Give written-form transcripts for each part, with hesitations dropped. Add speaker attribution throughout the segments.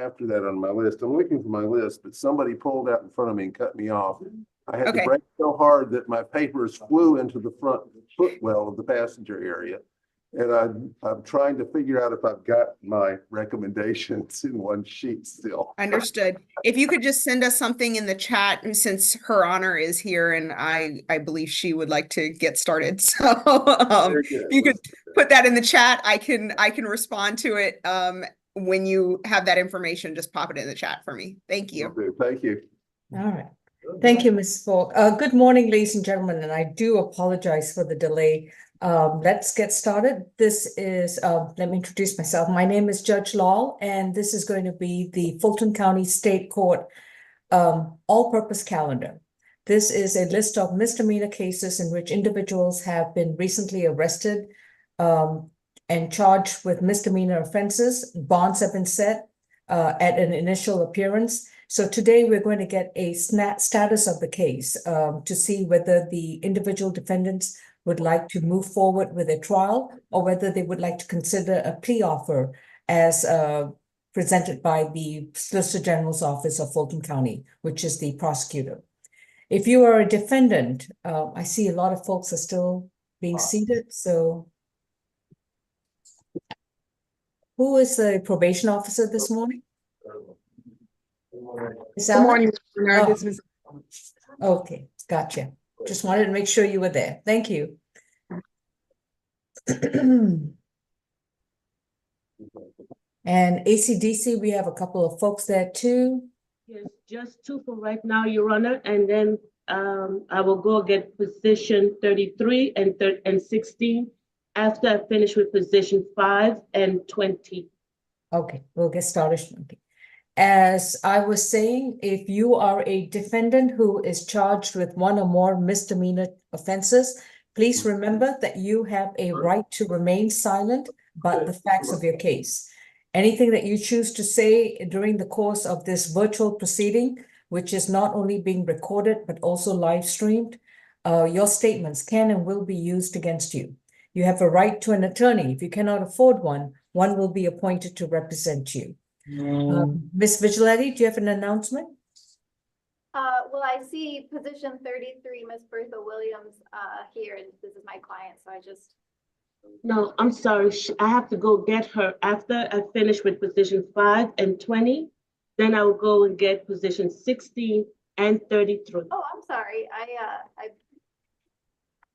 Speaker 1: after that on my list. I'm looking for my list, but somebody pulled out in front of me and cut me off. I had to
Speaker 2: Okay.
Speaker 1: brake so hard that my papers flew into the front footwell of the passenger area. And I'm trying to figure out if I've got my recommendations in one sheet still.
Speaker 2: Understood. If you could just send us something in the chat, since Her Honor is here and I believe she would like to get started. So
Speaker 1: Very good.
Speaker 2: if you could put that in the chat, I can respond to it. When you have that information, just pop it in the chat for me. Thank you.
Speaker 1: Okay, thank you.
Speaker 3: All right. Thank you, Ms. Falk. Good morning, ladies and gentlemen, and I do apologize for the delay. Let's get started. This is, let me introduce myself. My name is Judge Lal, and this is going to be the Fulton County State Court all-purpose calendar. This is a list of misdemeanor cases in which individuals have been recently arrested and charged with misdemeanor offenses. Bonds have been set at an initial appearance. So today we're going to get a status of the case to see whether the individual defendants would like to move forward with a trial or whether they would like to consider a plea offer as presented by the Solicitor General's Office of Fulton County, which is the prosecutor. If you are a defendant, I see a lot of folks are still being seated, so. Who is the probation officer this morning?
Speaker 2: Good morning, Your Honor.
Speaker 3: Oh.
Speaker 2: This is
Speaker 3: Okay, gotcha. Just wanted to make sure you were there. Thank you. And ACDC, we have a couple of folks there too.
Speaker 4: Yes, just two for right now, Your Honor, and then I will go get position 33 and 16 after I finish with position 5 and 20.
Speaker 3: Okay, we'll get started. Okay. As I was saying, if you are a defendant who is charged with one or more misdemeanor offenses, please remember that you have a right to remain silent about the facts of your case. Anything that you choose to say during the course of this virtual proceeding, which is not only being recorded, but also live streamed, your statements can and will be used against you. You have a right to an attorney. If you cannot afford one, one will be appointed to represent you. Ms. Vigiletti, do you have an announcement?
Speaker 5: Well, I see position 33, Ms. Bertha Williams, here, and this is my client, so I just.
Speaker 4: No, I'm sorry, I have to go get her after I finish with position 5 and 20. Then I will go and get position 16 and 33.
Speaker 5: Oh, I'm sorry. I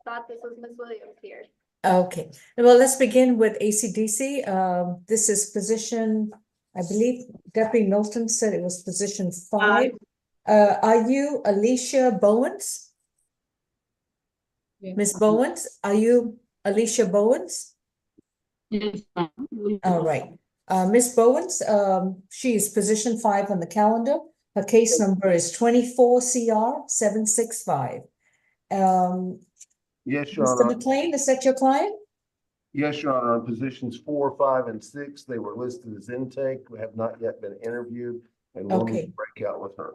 Speaker 5: thought this was Ms. Williams here.
Speaker 3: Okay, well, let's begin with ACDC. This is position, I believe Deputy Milton said it was position 5. Are you Alicia Bowens?
Speaker 4: Yes.
Speaker 3: Ms. Bowens, are you Alicia Bowens?
Speaker 4: Yes.
Speaker 3: All right. Ms. Bowens, she is position 5 on the calendar. Her case number is 24 CR 765.
Speaker 1: Yes, Your
Speaker 3: Mr.
Speaker 1: Honor.
Speaker 3: McLean, is that your client?
Speaker 1: Yes, Your Honor. On positions 4, 5, and 6, they were listed as intake. We have not yet been interviewed, and we'll need to break out with her.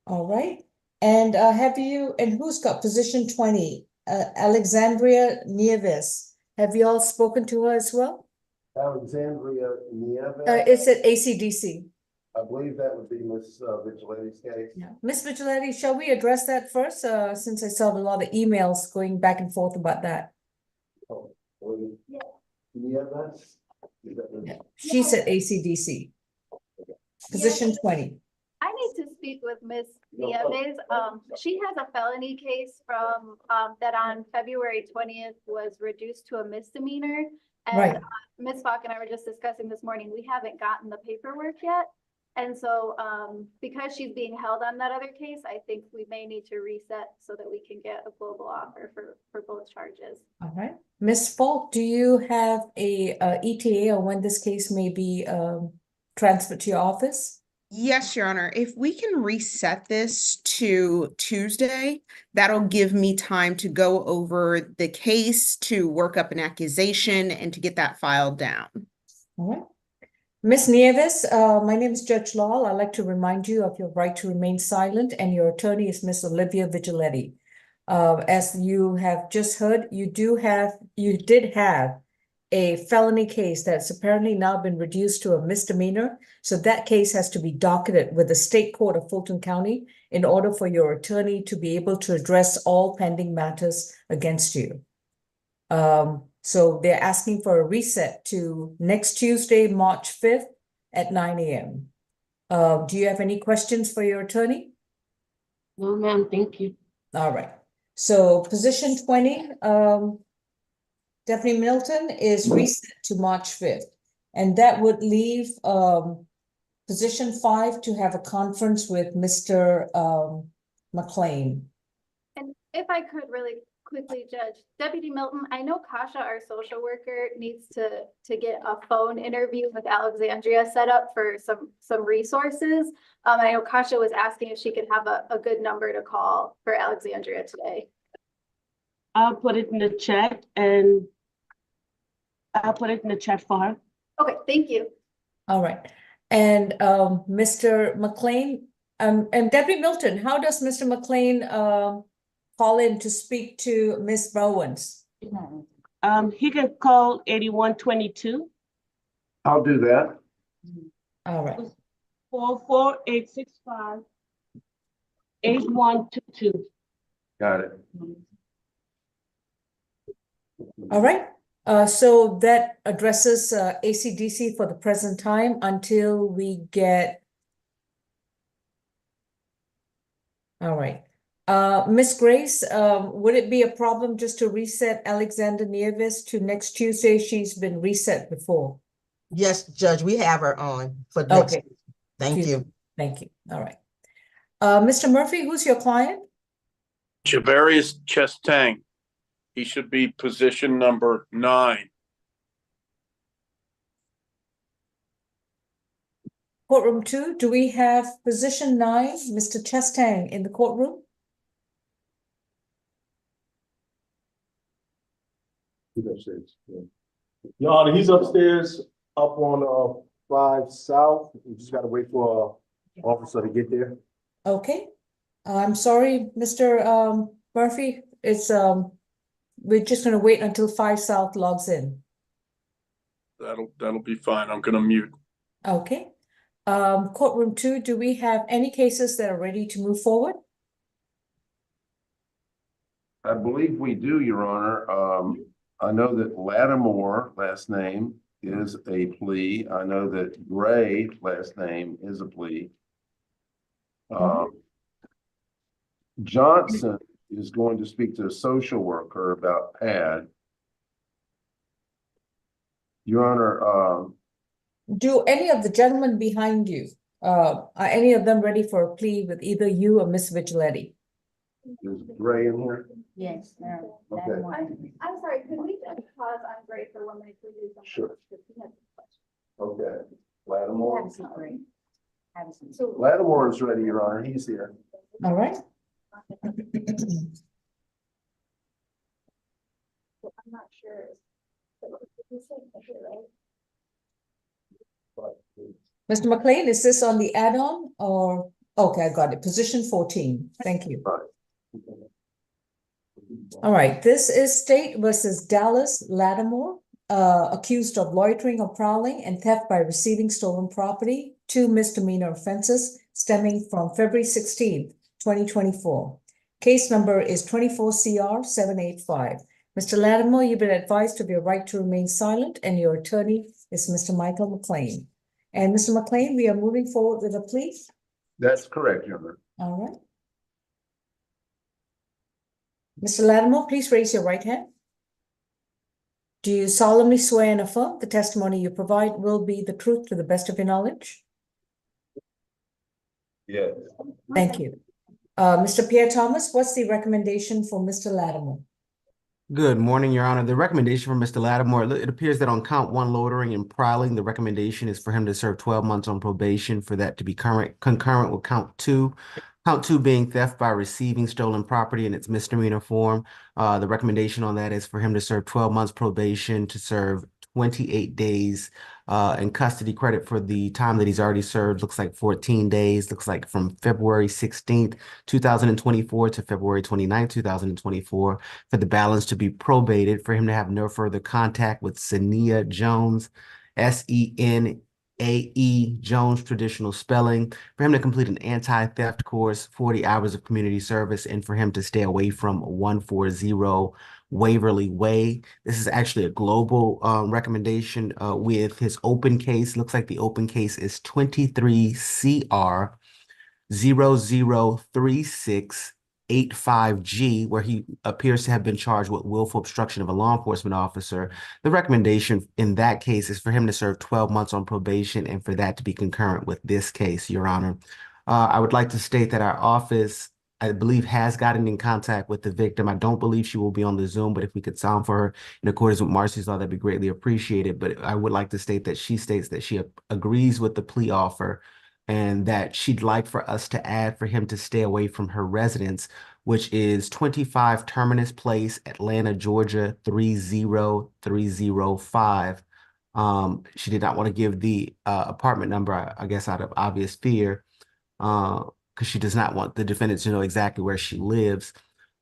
Speaker 3: All right. And and who's got position 20? Alexandria Nieves. Have you all spoken to her as well?
Speaker 1: Alexandria Nieves.
Speaker 3: It's at ACDC.
Speaker 1: I believe that would be Ms. Vigiletti's case.
Speaker 3: Yeah. Ms. Vigiletti, shall we address that first? Since I saw a lot of emails going back and forth about that.
Speaker 1: Oh, Nieves?
Speaker 3: Yeah. She's at ACDC. Position 20.
Speaker 5: I need to speak with Ms. Nieves. She has a felony case from that on February 20th was reduced to a misdemeanor. And
Speaker 3: Right.
Speaker 5: Ms. Falk and I were just discussing this morning, we haven't gotten the paperwork yet. And so because she's being held on that other case, I think we may need to reset so that we can get a global offer for both charges.
Speaker 3: All right. Ms. Falk, do you have a ETA on when this case may be transferred to your office?
Speaker 2: Yes, Your Honor. If we can reset this to Tuesday, that'll give me time to go over the case, to work up an accusation, and to get that filed down.
Speaker 3: All right. Ms. Nieves, my name is Judge Lal. I'd like to remind you of your right to remain silent, and your attorney is Ms. Olivia Vigiletti. As you have just heard, you did have a felony case that's apparently now been reduced to a misdemeanor. So that case has to be docketed with the State Court of Fulton County in order for your attorney to be able to address all pending matters against you. So they're asking for a reset to next Tuesday, March 5th at 9 a.m. Do you have any questions for your attorney?
Speaker 4: No, ma'am, thank you.
Speaker 3: All right. So position 20, Deputy Milton is reset to March 5th. And that would leave position 5 to have a conference with Mr. McLean.
Speaker 5: And if I could really quickly, Judge, Deputy Milton, I know Kasha, our social worker, needs to get a phone interview with Alexandria set up for some resources. I know Kasha was asking if she could have a good number to call for Alexandria today.
Speaker 4: I'll put it in the chat for her.
Speaker 5: Okay, thank you.
Speaker 3: All right. And Mr. McLean, and Deputy Milton, how does Mr. McLean call in to speak to Ms. Bowens?
Speaker 4: He can call 8122.
Speaker 1: I'll do that.
Speaker 3: All right.
Speaker 4: 44865-8122.
Speaker 1: Got it.
Speaker 3: All right. So that addresses ACDC for the present time until we get. All right. Ms. Grace, would it be a problem just to reset Alexander Nieves to next Tuesday? She's been reset before.
Speaker 6: Yes, Judge, we have her on for next.
Speaker 3: Okay.
Speaker 6: Thank
Speaker 3: Tuesday.
Speaker 6: you.
Speaker 3: Thank you. All right. Mr. Murphy, who's your client?
Speaker 7: Javarius Chestang. He should be position number 9.
Speaker 3: Courtroom 2, do we have position 9, Mr. Chestang, in the courtroom?
Speaker 8: Your Honor, he's upstairs up on 5 South. We just gotta wait for an officer to get there.
Speaker 3: Okay. I'm sorry, Mr. Murphy. It's we're just gonna wait until 5 South logs in.
Speaker 7: That'll be fine. I'm gonna mute.
Speaker 3: Okay. Courtroom 2, do we have any cases that are ready to move forward?
Speaker 1: I believe we do, Your Honor. I know that Lattimore, last name, is a plea. I know that Gray, last name, is a plea. Johnson is going to speak to a social worker about PAD. Your Honor,
Speaker 3: Do any of the gentlemen behind you, are any of them ready for a plea with either you or Miss Vigiletti?
Speaker 1: is Gray in here?
Speaker 9: Yes, no.
Speaker 1: Okay.
Speaker 5: I'm sorry, could we just pause on Gray for 1 minute, please?
Speaker 1: Sure.
Speaker 5: Because he has a question.
Speaker 1: Okay. Lattimore?
Speaker 9: Have some green. Have some.
Speaker 5: So
Speaker 1: Lattimore is ready, Your Honor. He's here.
Speaker 3: All right.
Speaker 5: I'm not sure. You said, okay, right?
Speaker 3: Mr. McLean, is this on the add-on or, okay, I got it. Position 14. Thank you. All right, this is State versus Dallas Lattimore, accused of loitering or prowling and theft by receiving stolen property, 2 misdemeanor offenses stemming from February 16th, 2024. Case number is 24 CR 785. Mr. Lattimore, you've been advised of your right to remain silent, and your attorney is Mr. Michael McLean. And Mr. McLean, we are moving forward with a plea.
Speaker 1: That's correct, Your Honor.
Speaker 3: All right. Mr. Lattimore, please raise your right hand. Do you solemnly swear and affirm the testimony you provide will be the truth to the best of your knowledge?
Speaker 1: Yes.
Speaker 3: Thank you. Mr. Pierre Thomas, what's the recommendation for Mr. Lattimore?
Speaker 10: Good morning, Your Honor. The recommendation for Mr. Lattimore, it appears that on count 1, loitering and prowling, the recommendation is for him to serve 12 months on probation, for that to be concurrent with count 2. Count 2 being theft by receiving stolen property in its misdemeanor form. The recommendation on that is for him to serve 12 months probation, to serve 28 days in custody. Credit for the time that he's already served looks like 14 days. Looks like from February 16th, 2024 to February 29th, 2024 for the balance to be probated, for him to have no further contact with Senia Jones, SENAE Jones, traditional spelling, for him to complete an anti-theft course, 40 hours of community service, and for him to stay away from 140 Waverly Way. This is actually a global recommendation with his open case. Looks like the open case is 23 CR 003685G, where he appears to have been charged with willful obstruction of a law enforcement officer. The recommendation in that case is for him to serve 12 months on probation and for that to be concurrent with this case, Your Honor. I would like to state that our office, I believe, has gotten in contact with the victim. I don't believe she will be on the Zoom, but if we could sound for her in accordance with Marcy's law, that'd be greatly appreciated. But I would like to state that she states that she agrees with the plea offer and that she'd like for us to add for him to stay away from her residence, which is 25 Terminus Place, Atlanta, Georgia, 30305. She did not want to give the apartment number, I guess out of obvious fear, because she does not want the defendant to know exactly where she lives.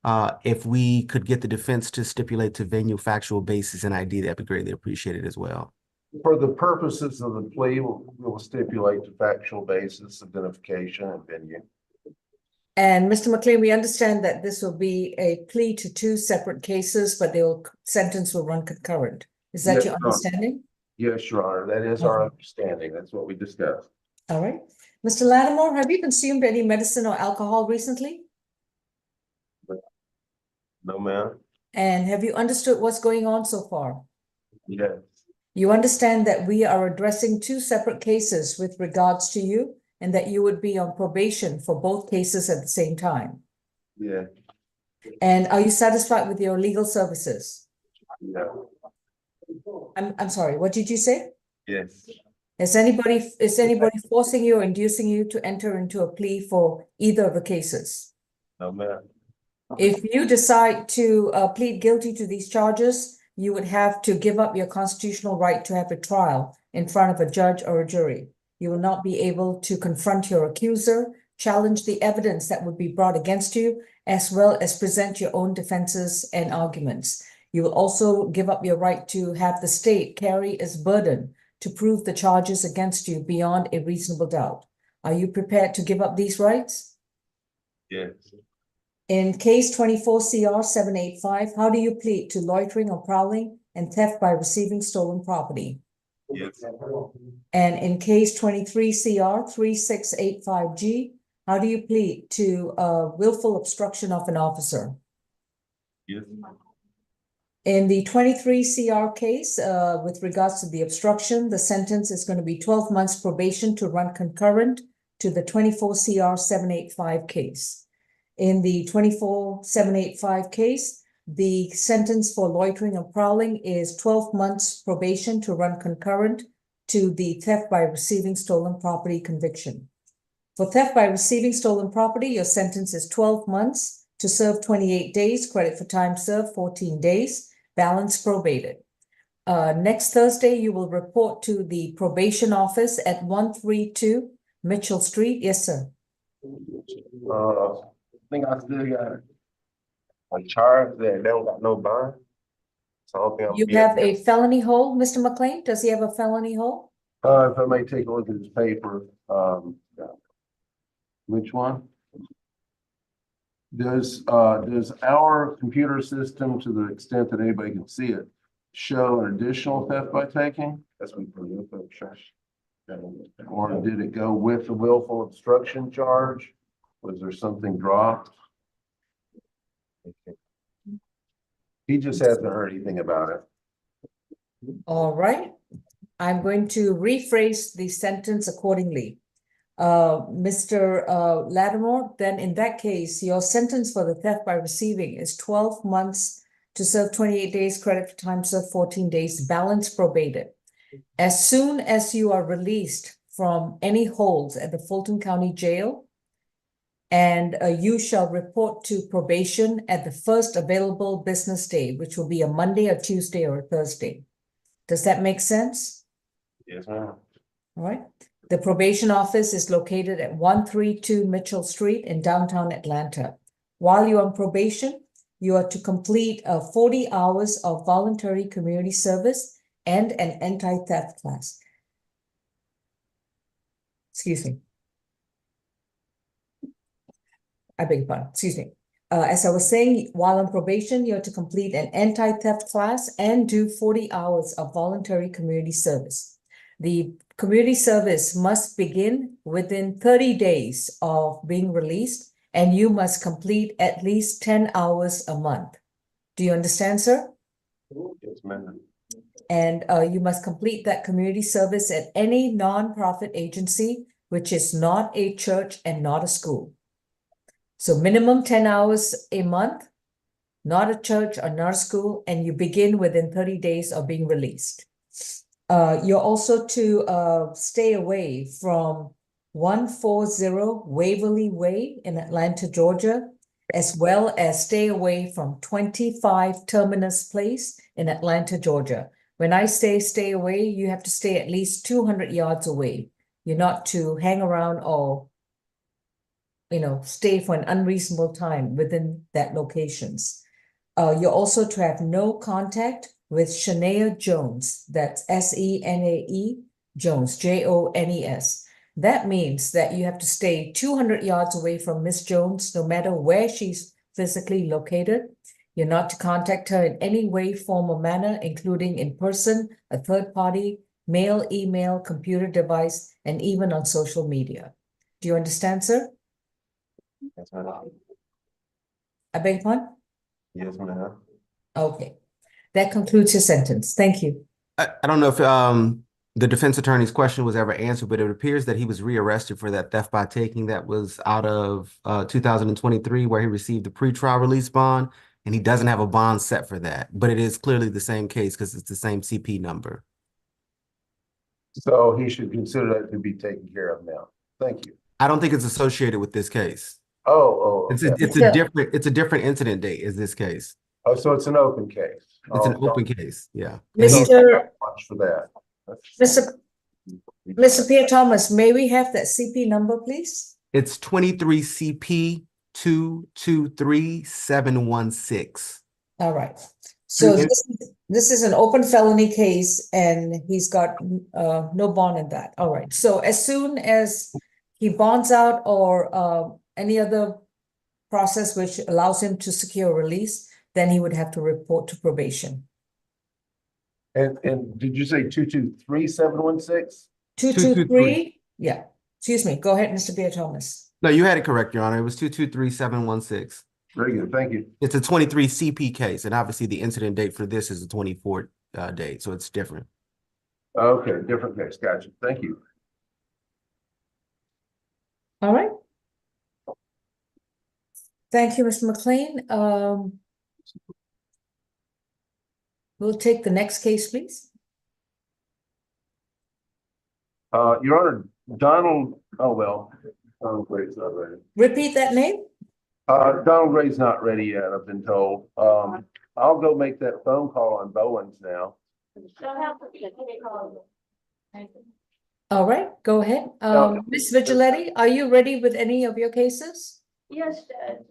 Speaker 10: If we could get the defense to stipulate to venue, factual basis, and ID, that'd be greatly appreciated as well.
Speaker 1: For the purposes of the plea, we'll stipulate the factual basis, identification, and venue.
Speaker 3: And Mr. McLean, we understand that this will be a plea to two separate cases, but the sentence will run concurrent. Is that
Speaker 1: Yes,
Speaker 3: your
Speaker 1: Your Honor.
Speaker 3: understanding?
Speaker 1: Yes, Your Honor, that is our understanding. That's what we discussed.
Speaker 3: All right. Mr. Lattimore, have you consumed any medicine or alcohol recently?
Speaker 1: No, ma'am.
Speaker 3: And have you understood what's going on so far?
Speaker 1: Yes.
Speaker 3: You understand that we are addressing two separate cases with regards to you and that you would be on probation for both cases at the same time.
Speaker 1: Yeah.
Speaker 3: And are you satisfied with your legal services?
Speaker 1: Yeah.
Speaker 3: I'm sorry, what did you say?
Speaker 1: Yes.
Speaker 3: Is anybody forcing you or inducing you to enter into a plea for either of the cases?
Speaker 1: No, ma'am.
Speaker 3: If you decide to plead guilty to these charges, you would have to give up your constitutional right to have a trial in front of a judge or a jury. You will not be able to confront your accuser, challenge the evidence that would be brought against you, as well as present your own defenses and arguments. You will also give up your right to have the state carry its burden to prove the charges against you beyond a reasonable doubt. Are you prepared to give up these rights?
Speaker 1: Yes.
Speaker 3: In case 24 CR 785, how do you plead to loitering or prowling and theft by receiving stolen property?
Speaker 1: Yes.
Speaker 3: And in case 23 CR 3685G, how do you plead to willful obstruction of an officer?
Speaker 1: Yes.
Speaker 3: In the 23 CR case, with regards to the obstruction, the sentence is going to be 12 months probation to run concurrent to the 24 CR 785 case. In the 24 785 case, the sentence for loitering and prowling is 12 months probation to run concurrent to the theft by receiving stolen property conviction. For theft by receiving stolen property, your sentence is 12 months to serve 28 days, credit for time served 14 days, balance probated. Next Thursday, you will report to the probation office at 132 Mitchell Street. Yes, sir.
Speaker 1: I think I still got a charge that they don't got no bond. So I don't think I'm
Speaker 3: You
Speaker 1: be
Speaker 3: have
Speaker 1: able-
Speaker 3: a felony hold, Mr. McLean? Does he have a felony hold?
Speaker 1: If I may take a look at his paper, which one? Does our computer system, to the extent that anybody can see it, show an additional theft by taking? That's what we're or did it go with the willful obstruction charge? Was there something dropped? He just hasn't heard anything about it.
Speaker 3: All right. I'm going to rephrase the sentence accordingly. Mr. Lattimore, then in that case, your sentence for the theft by receiving is 12 months to serve 28 days, credit for time served 14 days, balance probated. As soon as you are released from any holds at the Fulton County Jail, and you shall report to probation at the first available business day, which will be a Monday, a Tuesday, or a Thursday. Does that make sense?
Speaker 8: Yes, ma'am.
Speaker 3: All right. The probation office is located at 132 Mitchell Street in downtown Atlanta. While you're on probation, you are to complete 40 hours of voluntary community service and an anti-theft class. Excuse me. I beg your pardon, excuse me. As I was saying, while on probation, you're to complete an anti-theft class and do 40 hours of voluntary community service. The community service must begin within 30 days of being released, and you must complete at least 10 hours a month. Do you understand, sir?
Speaker 8: Yes, ma'am.
Speaker 3: And you must complete that community service at any nonprofit agency, which is not a church and not a school. So minimum 10 hours a month, not a church or not a school, and you begin within 30 days of being released. You're also to stay away from 140 Waverly Way in Atlanta, Georgia, as well as stay away from 25 Terminus Place in Atlanta, Georgia. When I say stay away, you have to stay at least 200 yards away. You're not to hang around or stay for an unreasonable time within that locations. You're also to have no contact with Shanae Jones. That's SENAE Jones, JONES. That means that you have to stay 200 yards away from Miss Jones, no matter where she's physically located. You're not to contact her in any way, form, or manner, including in person, a third party, mail, email, computer device, and even on social media. Do you understand, sir?
Speaker 8: Yes, ma'am.
Speaker 3: I beg your pardon?
Speaker 8: Yes, ma'am.
Speaker 3: Okay. That concludes your sentence. Thank you.
Speaker 10: I don't know if the defense attorney's question was ever answered, but it appears that he was rearrested for that theft by taking that was out of 2023, where he received the pretrial release bond, and he doesn't have a bond set for that. But it is clearly the same case because it's the same CP number.
Speaker 1: So he should consider that to be taken care of now. Thank you.
Speaker 10: I don't think it's associated with this case.
Speaker 1: Okay.
Speaker 10: It's a different incident date is this case.
Speaker 1: Oh, so it's an open case.
Speaker 10: It's an open case, yeah.
Speaker 3: Mr.
Speaker 1: Much for that.
Speaker 3: Mr. Pierre Thomas, may we have that CP number, please?
Speaker 10: It's 23 CP 223716.
Speaker 3: All right. So this is an open felony case, and he's got no bond in that. All right. So as soon as he bonds out or any other process which allows him to secure release, then he would have to report to probation.
Speaker 1: And did you say 223716?
Speaker 3: 223, yeah. Excuse me. Go ahead, Mr. Pierre Thomas.
Speaker 10: No, you had it correct, Your Honor. It was 223716.
Speaker 1: Very good. Thank you.
Speaker 10: It's a 23 CP case, and obviously the incident date for this is a 24 date, so it's different.
Speaker 1: Okay, different case. Gotcha. Thank you.
Speaker 3: All right. Thank you, Mr. McLean. We'll take the next case, please.
Speaker 1: Your Honor, Donald Gray's not ready.
Speaker 3: Repeat that name.
Speaker 1: Donald Gray's not ready yet, I've been told. I'll go make that phone call on Bowens now.
Speaker 3: All right, go ahead. Ms. Vigiletti, are you ready with any of your cases?
Speaker 5: Yes, Judge.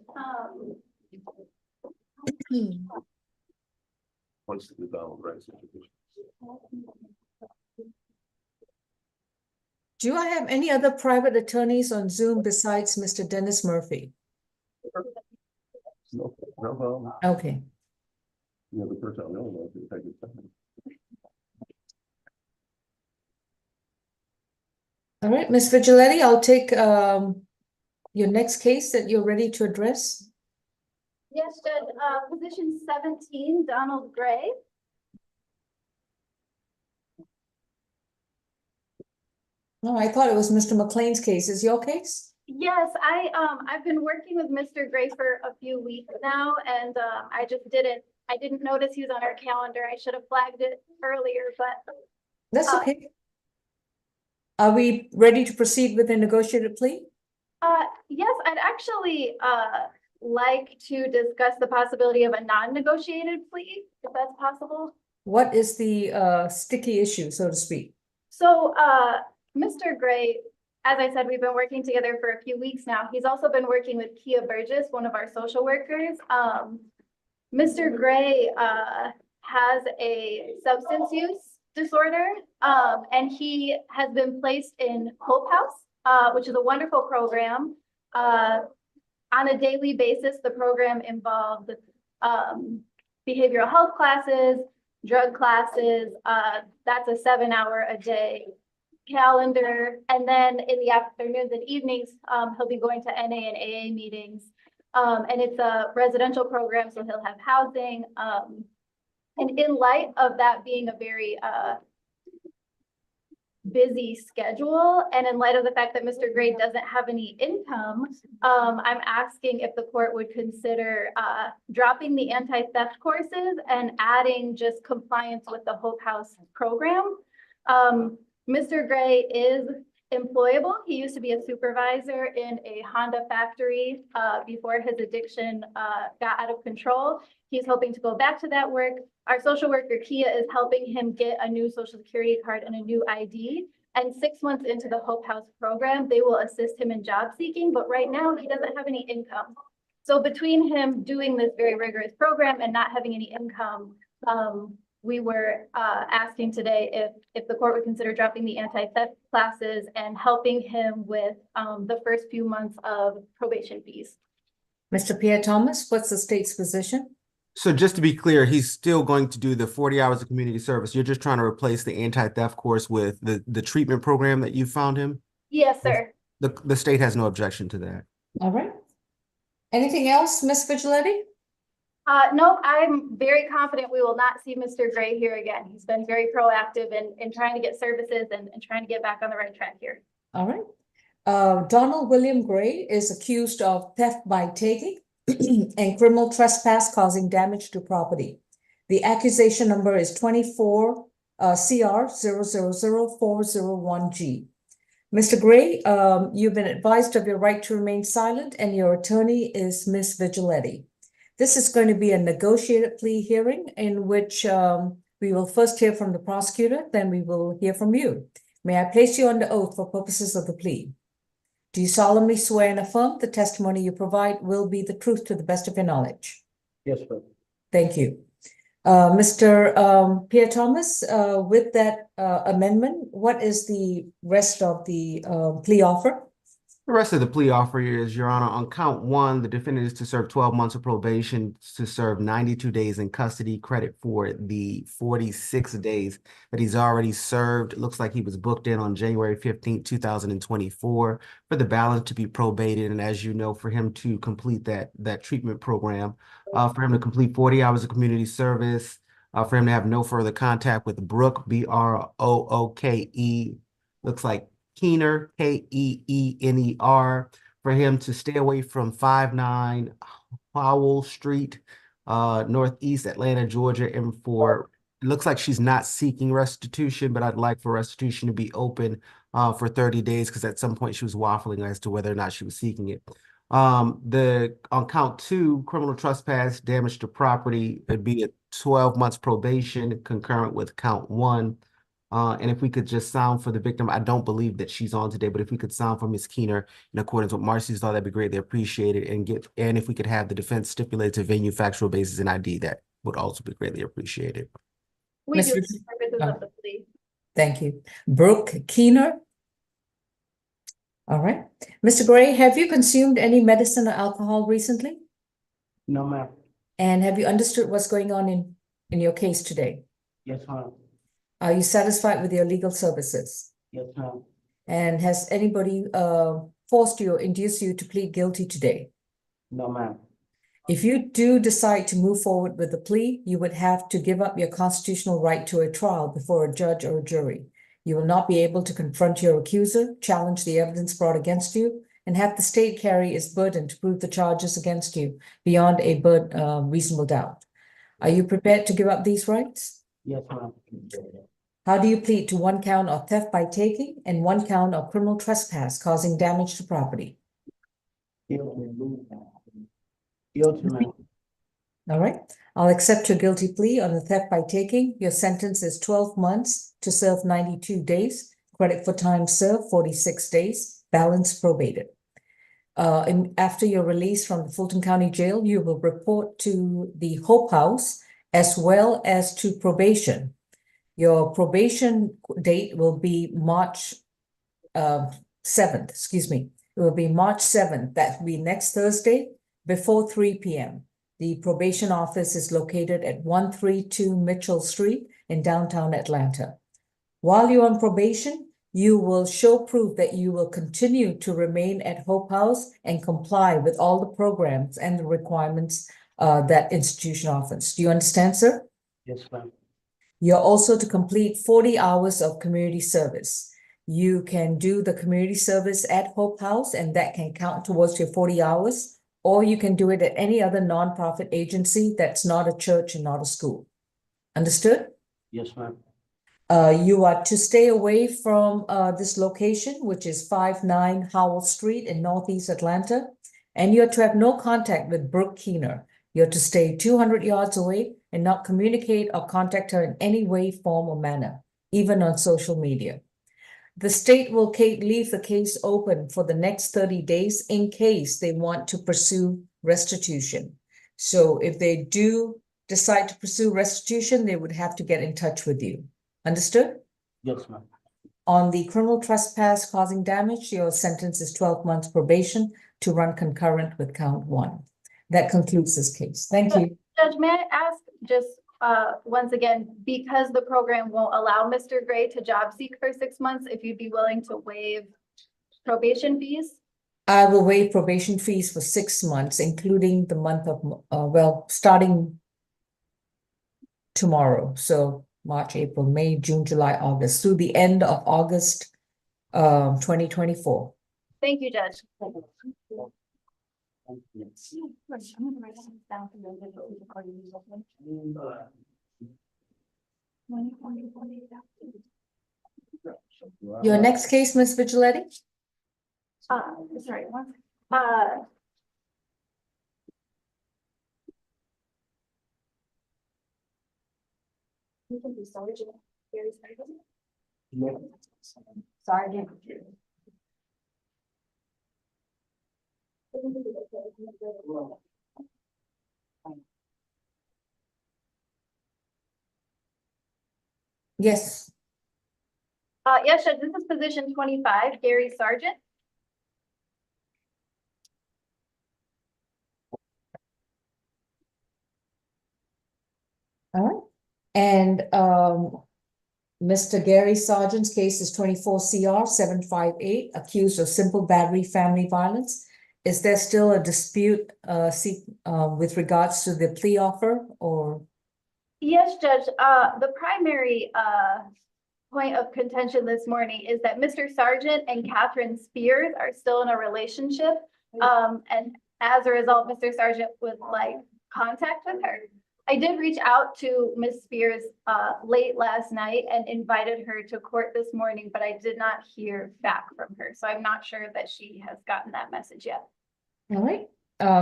Speaker 1: What's the Donald Gray situation?
Speaker 3: Do I have any other private attorneys on Zoom besides Mr. Dennis Murphy?
Speaker 1: No problem.
Speaker 3: Okay.
Speaker 1: You know, the first time, no, it'll take its time.
Speaker 3: All right, Ms. Vigiletti, I'll take your next case that you're ready to address.
Speaker 5: Yes, Judge. Position 17, Donald Gray.
Speaker 3: No, I thought it was Mr. McLean's case. Is your case?
Speaker 5: Yes, I've been working with Mr. Gray for a few weeks now, and I didn't notice he was on our calendar. I should have flagged it earlier, but
Speaker 3: That's okay. Are we ready to proceed with the negotiated plea?
Speaker 5: yes, I'd actually like to discuss the possibility of a non-negotiated plea, if that's possible.
Speaker 3: What is the sticky issue, so to speak?
Speaker 5: So, Mr. Gray, as I said, we've been working together for a few weeks now. He's also been working with Kia Burgess, one of our social workers. Mr. Gray, has a substance use disorder, and he has been placed in Hope House, which is a wonderful program. On a daily basis, the program involved, behavioral health classes, drug classes, that's a 7-hour-a-day calendar. And then in the afternoons and evenings, he'll be going to NA and AA meetings. And it's a residential program, so he'll have housing. And in light of that being a very busy schedule, and in light of the fact that Mr. Gray doesn't have any income, I'm asking if the court would consider dropping the anti-theft courses and adding just compliance with the Hope House program. Mr. Gray is employable. He used to be a supervisor in a Honda factory before his addiction got out of control. He's hoping to go back to that work. Our social worker, Kia, is helping him get a new social security card and a new ID. And 6 months into the Hope House program, they will assist him in job seeking, but right now he doesn't have any income. So between him doing this very rigorous program and not having any income, we were asking today if the court would consider dropping the anti-theft classes and helping him with the first few months of probation fees.
Speaker 3: Mr. Pierre Thomas, what's the state's position?
Speaker 10: So just to be clear, he's still going to do the 40 hours of community service. You're just trying to replace the anti-theft course with the treatment program that you found him?
Speaker 5: Yes, sir.
Speaker 10: The state has no objection to that.
Speaker 3: All right. Anything else, Ms. Vigiletti?
Speaker 5: No, I'm very confident we will not see Mr. Gray here again. He's been very proactive in trying to get services and trying to get back on the right track here.
Speaker 3: All right. Donald William Gray is accused of theft by taking and criminal trespass causing damage to property. The accusation number is 24 CR 000401G. Mr. Gray, you've been advised of your right to remain silent, and your attorney is Ms. Vigiletti. This is going to be a negotiated plea hearing in which we will first hear from the prosecutor, then we will hear from you. May I place you under oath for purposes of the plea? Do you solemnly swear and affirm the testimony you provide will be the truth to the best of your knowledge?
Speaker 8: Yes, sir.
Speaker 3: Thank you. Mr. Pierre Thomas, with that amendment, what is the rest of the plea offer?
Speaker 10: The rest of the plea offer is, Your Honor, on count 1, the defendant is to serve 12 months of probation, to serve 92 days in custody, credit for the 46 days that he's already served. It looks like he was booked in on January 15th, 2024, for the balance to be probated. And as you know, for him to complete that treatment program, for him to complete 40 hours of community service, for him to have no further contact with Brooke, BROOKE, looks like Keener, KEENER, for him to stay away from 59 Howell Street, Northeast Atlanta, Georgia, and for, it looks like she's not seeking restitution, but I'd like for restitution to be open for 30 days, because at some point she was waffling as to whether or not she was seeking it. On count 2, criminal trespass, damage to property, it'd be a 12 months probation concurrent with count 1. And if we could just sound for the victim, I don't believe that she's on today, but if we could sound for Ms. Keener in accordance with Marcy's law, that'd be greatly appreciated. And if we could have the defense stipulate to venue, factual basis, and ID, that would also be greatly appreciated.
Speaker 5: We
Speaker 3: Ms.
Speaker 5: do for purposes of the plea.
Speaker 3: Thank you. Brooke Keener. All right. Mr. Gray, have you consumed any medicine or alcohol recently?
Speaker 11: No, ma'am.
Speaker 3: And have you understood what's going on in your case today?
Speaker 11: Yes, ma'am.
Speaker 3: Are you satisfied with your legal services?
Speaker 11: Yes, ma'am.
Speaker 3: And has anybody forced you or induced you to plead guilty today?
Speaker 11: No, ma'am.
Speaker 3: If you do decide to move forward with the plea, you would have to give up your constitutional right to a trial before a judge or a jury. You will not be able to confront your accuser, challenge the evidence brought against you, and have the state carry its burden to prove the charges against you beyond a reasonable doubt. Are you prepared to give up these rights?
Speaker 11: Yes, ma'am.
Speaker 3: How do you plead to 1 count of theft by taking and 1 count of criminal trespass causing damage to property?
Speaker 11: Guilty, ma'am.
Speaker 3: All right. I'll accept your guilty plea on the theft by taking. Your sentence is 12 months to serve 92 days. Credit for time served, 46 days. Balance probated. After your release from the Fulton County Jail, you will report to the Hope House as well as to probation. Your probation date will be March 7th, excuse me. It will be March 7th. That will be next Thursday before 3 p.m. The probation office is located at 132 Mitchell Street in downtown Atlanta. While you're on probation, you will show proof that you will continue to remain at Hope House and comply with all the programs and the requirements that institution offers. Do you understand, sir?
Speaker 11: Yes, ma'am.
Speaker 3: You're also to complete 40 hours of community service. You can do the community service at Hope House, and that can count towards your 40 hours, or you can do it at any other nonprofit agency that's not a church and not a school. Understood?
Speaker 11: Yes, ma'am.
Speaker 3: You are to stay away from this location, which is 59 Howell Street in Northeast Atlanta, and you're to have no contact with Brooke Keener. You're to stay 200 yards away and not communicate or contact her in any way, form, or manner, even on social media. The state will leave the case open for the next 30 days in case they want to pursue restitution. So if they do decide to pursue restitution, they would have to get in touch with you. Understood?
Speaker 11: Yes, ma'am.
Speaker 3: On the criminal trespass causing damage, your sentence is 12 months probation to run concurrent with count 1. That concludes this case. Thank you.
Speaker 5: Judge, may I ask just once again, because the program won't allow Mr. Gray to job seek for 6 months, if you'd be willing to waive probation fees?
Speaker 3: I will waive probation fees for 6 months, including the month of, starting tomorrow. So March, April, May, June, July, August, through the end of August 2024.
Speaker 5: Thank you, Judge.
Speaker 3: Your next case, Ms. Vigiletti?
Speaker 5: Sorry, one. You can be Sergeant. Gary Sergeant.
Speaker 9: Sergeant.
Speaker 3: Yes.
Speaker 5: Yes, Judge, this is position 25, Gary Sargent.
Speaker 3: All right. And Mr. Gary Sargent's case is 24 CR 758, accused of simple battery family violence. Is there still a dispute with regards to the plea offer, or?
Speaker 5: Yes, Judge. The primary point of contention this morning is that Mr. Sargent and Catherine Spears are still in a relationship. And as a result, Mr. Sargent would like contact with her. I did reach out to Ms. Spears late last night and invited her to court this morning, but I did not hear back from her. So I'm not sure that she has gotten that message yet.
Speaker 3: All right.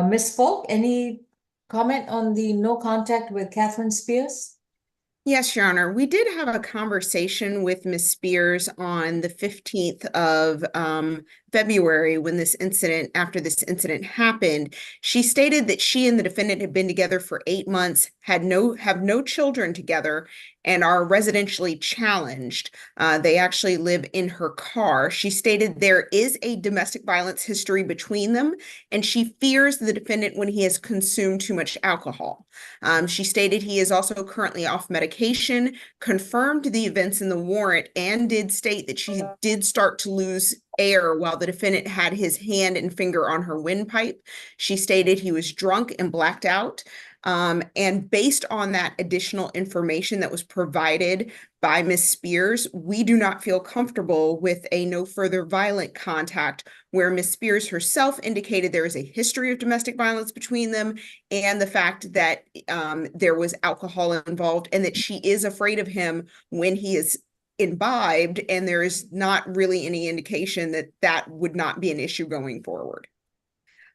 Speaker 3: Ms. Falk, any comment on the no contact with Catherine Spears?
Speaker 2: Yes, Your Honor. We did have a conversation with Ms. Spears on the 15th of February when after this incident happened. She stated that she and the defendant had been together for 8 months, have no children together, and are residentially challenged. They actually live in her car. She stated there is a domestic violence history between them, and she fears the defendant when he has consumed too much alcohol. She stated he is also currently off medication, confirmed the events in the warrant, and did state that she did start to lose air while the defendant had his hand and finger on her windpipe. She stated he was drunk and blacked out. And based on that additional information that was provided by Ms. Spears, we do not feel comfortable with a no further violent contact, where Ms. Spears herself indicated there is a history of domestic violence between them, and the fact that there was alcohol involved, and that she is afraid of him when he is imbibed, and there is not really any indication that that would not be an issue going forward.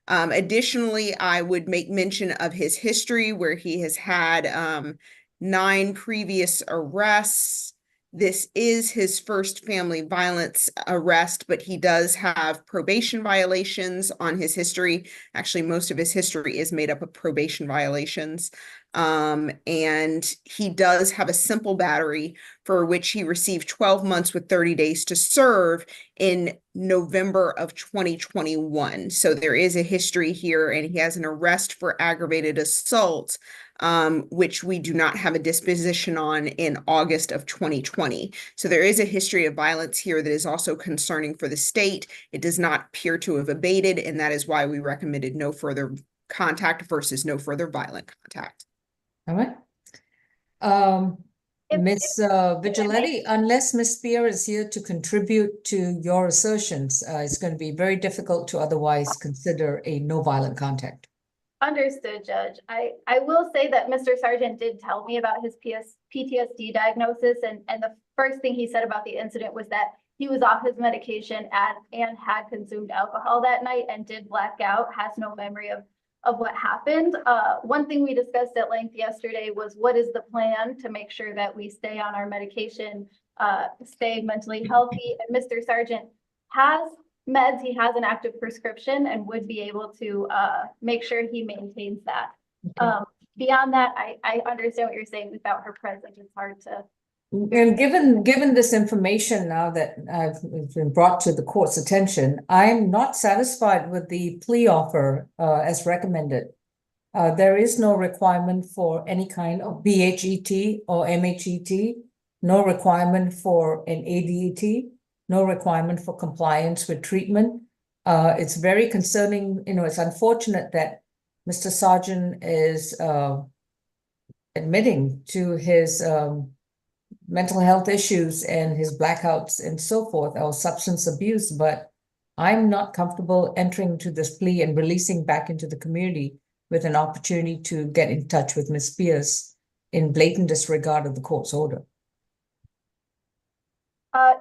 Speaker 2: Additionally, I would make mention of his history where he has had 9 previous arrests. This is his first family violence arrest, but he does have probation violations on his history. Actually, most of his history is made up of probation violations. And he does have a simple battery for which he received 12 months with 30 days to serve in November of 2021. So there is a history here, and he has an arrest for aggravated assault, which we do not have a disposition on in August of 2020. So there is a history of violence here that is also concerning for the state. It does not appear to have abated, and that is why we recommended no further contact versus no further violent contact.
Speaker 3: All right. Ms. Vigilante, unless Ms. Spear is here to contribute to your assertions, it's going to be very difficult to otherwise consider a no violent contact.
Speaker 5: Understood, Judge. I will say that Mr. Sargent did tell me about his PTSD diagnosis, and the first thing he said about the incident was that he was off his medication and had consumed alcohol that night and did black out, has no memory of what happened. One thing we discussed at length yesterday was what is the plan to make sure that we stay on our medication, stay mentally healthy. And Mr. Sargent has meds, he has an active prescription and would be able to make sure he maintains that.
Speaker 3: Okay.
Speaker 5: Beyond that, I understand what you're saying. Without her presence, it's hard to.
Speaker 3: And given this information now that I've been brought to the court's attention, I'm not satisfied with the plea offer as recommended. There is no requirement for any kind of BHET or MHET, no requirement for an ADET, no requirement for compliance with treatment. It's very concerning, it's unfortunate that Mr. Sargent is admitting to his mental health issues and his blackouts and so forth, or substance abuse, but I'm not comfortable entering into this plea and releasing back into the community with an opportunity to get in touch with Ms. Spears in blatant disregard of the court's order.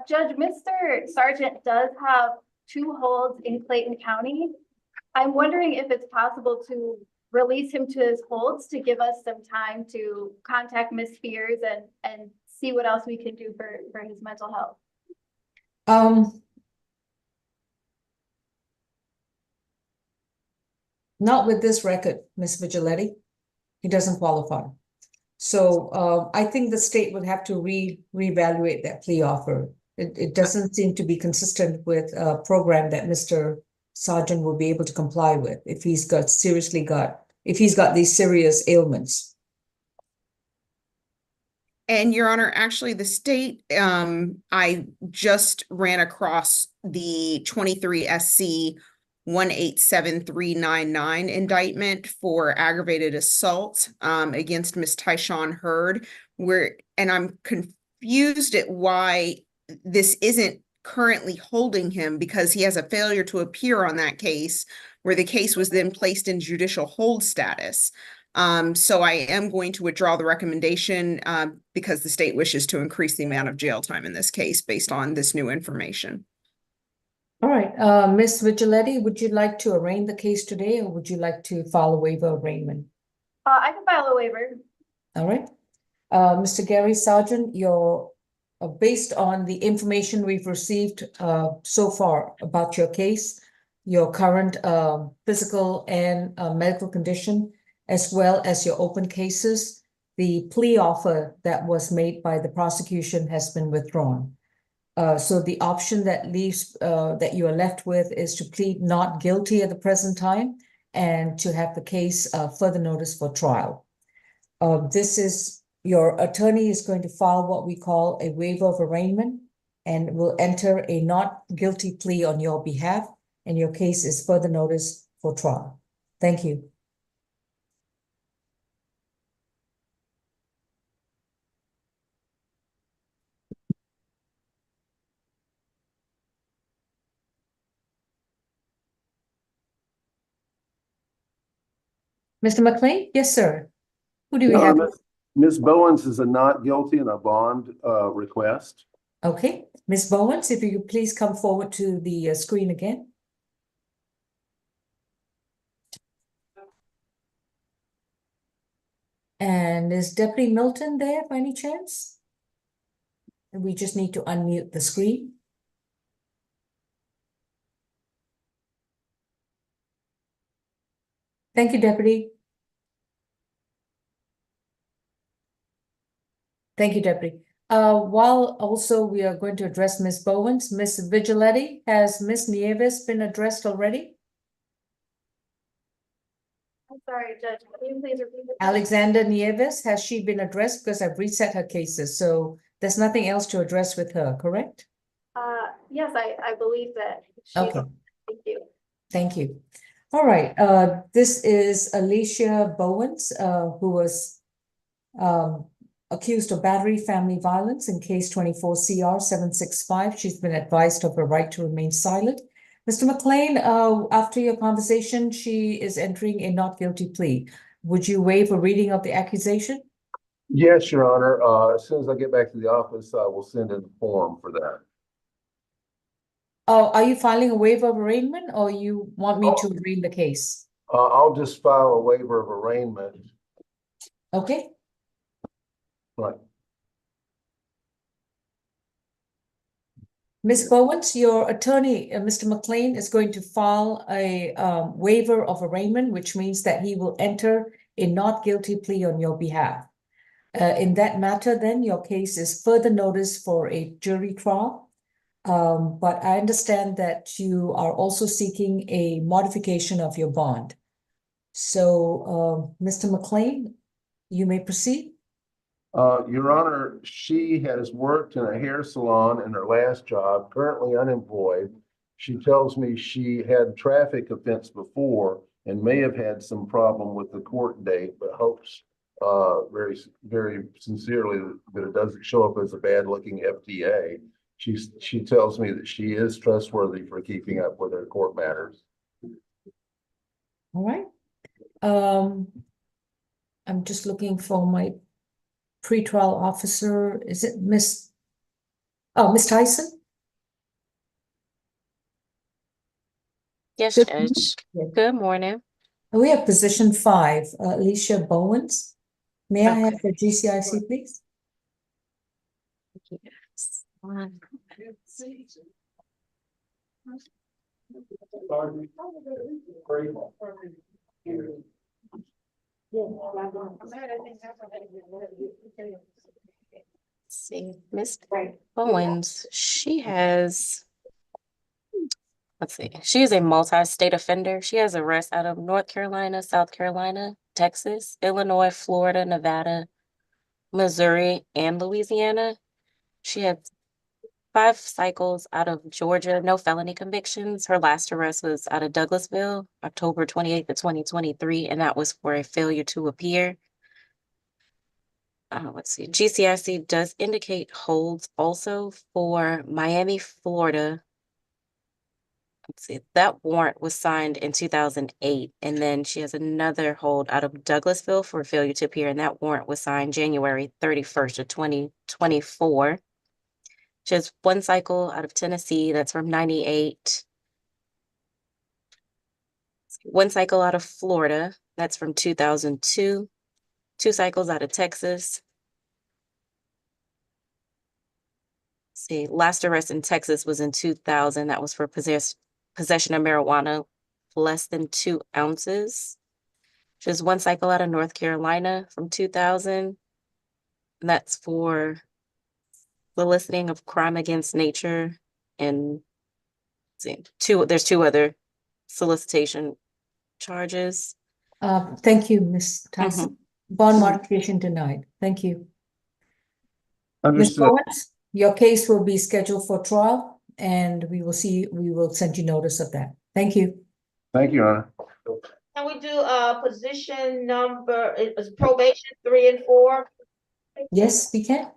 Speaker 5: Judge, Mr. Sargent does have 2 holds in Clayton County. I'm wondering if it's possible to release him to his holds to give us some time to contact Ms. Spears and see what else we can do for his mental health.
Speaker 3: Not with this record, Ms. Vigilante. He doesn't qualify. So I think the state would have to reevaluate that plea offer. It doesn't seem to be consistent with a program that Mr. Sargent will be able to comply with if he's got these serious ailments.
Speaker 2: And Your Honor, actually the state, I just ran across the 23 SC 187399 indictment for aggravated assault against Ms. Tyshawn Hurd, and I'm confused at why this isn't currently holding him, because he has a failure to appear on that case, where the case was then placed in judicial hold status. So I am going to withdraw the recommendation because the state wishes to increase the amount of jail time in this case based on this new information.
Speaker 3: All right, Ms. Vigilante, would you like to arraign the case today, or would you like to file a waiver of arraignment?
Speaker 5: I can file a waiver.
Speaker 3: All right. Mr. Gary Sargent, you're based on the information we've received so far about your case, your current physical and medical condition, as well as your open cases, the plea offer that was made by the prosecution has been withdrawn. So the option that leaves that you are left with is to plead not guilty at the present time and to have the case further notice for trial. Your attorney is going to file what we call a waiver of arraignment and will enter a not guilty plea on your behalf, and your case is further notice for trial. Thank you. Mr. McLean? Yes, sir. Who do we have?
Speaker 1: Ms. Bowens is a not guilty in a bond request.
Speaker 3: Okay, Ms. Bowens, if you could please come forward to the screen again. And is Deputy Milton there by any chance? We just need to unmute the screen. Thank you, Deputy. Thank you, Deputy. While also we are going to address Ms. Bowens, Ms. Vigiletti, has Ms. Nieves been addressed already?
Speaker 5: I'm sorry, Judge, can you please repeat the question?
Speaker 3: Alexander Nieves, has she been addressed? Because I've reset her cases, so there's nothing else to address with her, correct?
Speaker 5: Yes, I believe that she's,
Speaker 3: Okay.
Speaker 5: thank you.
Speaker 3: Thank you. All right, this is Alicia Bowens, who was accused of battery family violence in case 24 CR 765. She's been advised of her right to remain silent. Mr. McLean, after your conversation, she is entering a not guilty plea. Would you waive a reading of the accusation?
Speaker 1: Yes, Your Honor. As soon as I get back to the office, I will send in the form for that.
Speaker 3: Oh, are you filing a waiver of arraignment or you want me to read the case?
Speaker 1: I'll just file a waiver of arraignment.
Speaker 3: Okay.
Speaker 1: Right.
Speaker 3: Ms. Bowens, your attorney, Mr. McLean, is going to file a waiver of arraignment, which means that he will enter a not guilty plea on your behalf. In that matter, then, your case is further notice for a jury trial. But I understand that you are also seeking a modification of your bond. So, Mr. McLean, you may proceed.
Speaker 1: Your Honor, she has worked in a hair salon in her last job, currently unemployed. She tells me she had traffic offense before and may have had some problem with the court date, but hopes very, very sincerely that it doesn't show up as a bad looking FTA. She tells me that she is trustworthy for keeping up with her court matters.
Speaker 3: All right. I'm just looking for my pretrial officer. Is it Miss Tyson?
Speaker 12: Yes,
Speaker 3: Good
Speaker 12: Judge.
Speaker 3: morning.
Speaker 12: Good morning.
Speaker 3: We have position 5, Alicia Bowens. May I have
Speaker 12: Okay.
Speaker 3: the GCIC, please?
Speaker 12: Yes. One. See, Miss Bowens, she has, let's see, she is a multi-state offender. She has arrests out of North Carolina, South Carolina, Texas, Illinois, Florida, Nevada, Missouri, and Louisiana. She had 5 cycles out of Georgia, no felony convictions. Her last arrest was out of Douglasville, October 28th of 2023, and that was for a failure to appear. Let's see, GCIC does indicate holds also for Miami, Florida. Let's see, that warrant was signed in 2008, and then she has another hold out of Douglasville for failure to appear, and that warrant was signed January 31st of 2024. She has 1 cycle out of Tennessee, that's from 98. 1 cycle out of Florida, that's from 2002. 2 cycles out of Texas. See, last arrest in Texas was in 2000. That was for possession of marijuana less than 2 ounces. She has 1 cycle out of North Carolina from 2000. And that's for soliciting of crime against nature. And see, there's 2 other solicitation charges.
Speaker 3: Thank you, Ms. Tyson. Bond modification denied. Thank you. Ms.
Speaker 1: Understood.
Speaker 3: Bowens, your case will be scheduled for trial, and we will send you notice of that. Thank you.
Speaker 1: Thank you, Your Honor.
Speaker 9: Can we do position number, is probation 3 and 4?
Speaker 3: Yes, we can.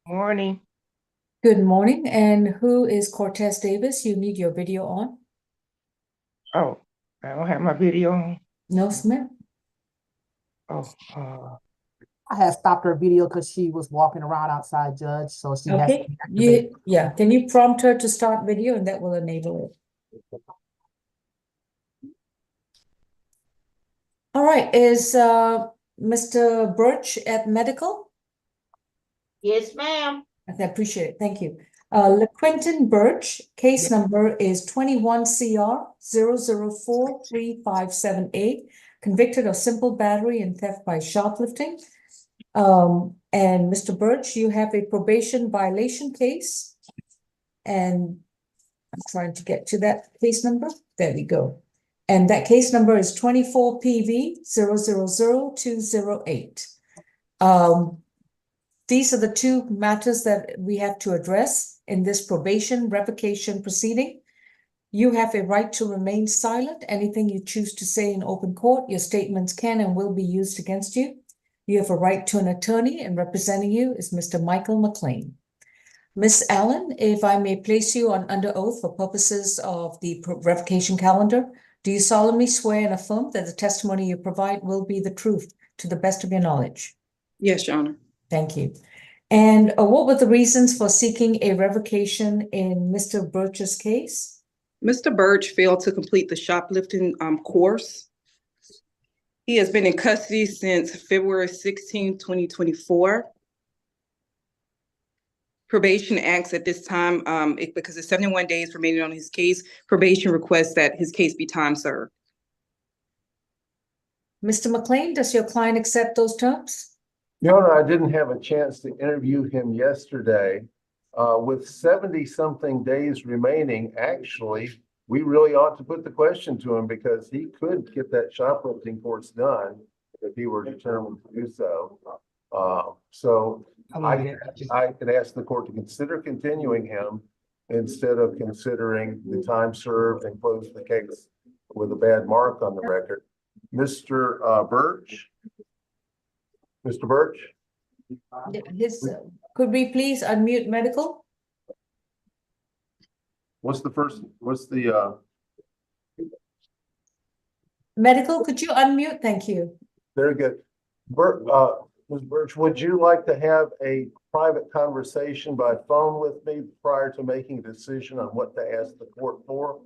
Speaker 9: Morning.
Speaker 3: Good morning. And who is Cortez Davis? You need your video on?
Speaker 9: Oh, I don't have my video on.
Speaker 3: No, Smith?
Speaker 9: Oh,
Speaker 6: I had stopped her video because she was walking around outside, Judge, so she has to
Speaker 3: Okay.
Speaker 6: deactivate.
Speaker 3: Yeah. Can you prompt her to start video and that will enable it? All right, is Mr. Birch at medical?
Speaker 9: Yes, ma'am.
Speaker 3: Okay, I appreciate it. Thank you. LaQuinton Birch, case number is 21 CR 0043578, convicted of simple battery and theft by shoplifting. And Mr. Birch, you have a probation violation case. And I'm trying to get to that case number. There we go. And that case number is 24 PV 000208. These are the two matters that we have to address in this probation revocation proceeding. You have a right to remain silent. Anything you choose to say in open court, your statements can and will be used against you. You have a right to an attorney, and representing you is Mr. Michael McLean. Ms. Allen, if I may place you on under oath for purposes of the revocation calendar, do you solemnly swear and affirm that the testimony you provide will be the truth to the best of your knowledge?
Speaker 13: Yes, Your Honor.
Speaker 3: Thank you. And what were the reasons for seeking a revocation in Mr. Birch's case?
Speaker 13: Mr. Birch failed to complete the shoplifting course. He has been in custody since February 16, 2024. Probation acts at this time, because it's 71 days remaining on his case, probation requests that his case be time served.
Speaker 3: Mr. McLean, does your client accept those terms?
Speaker 1: Your Honor, I didn't have a chance to interview him yesterday. With 70-something days remaining, actually, we really ought to put the question to him because he could get that shoplifting course done if he were determined to do so. So I could ask the court to consider continuing him instead of considering the time served and close the case with a bad mark on the record. Mr. Birch? Mr. Birch?
Speaker 3: Could we please unmute medical? Medical, could you unmute? Thank you.
Speaker 1: Very good. Ms. Birch, would you like to have a private conversation by phone with me prior to making a decision on what to ask the court for?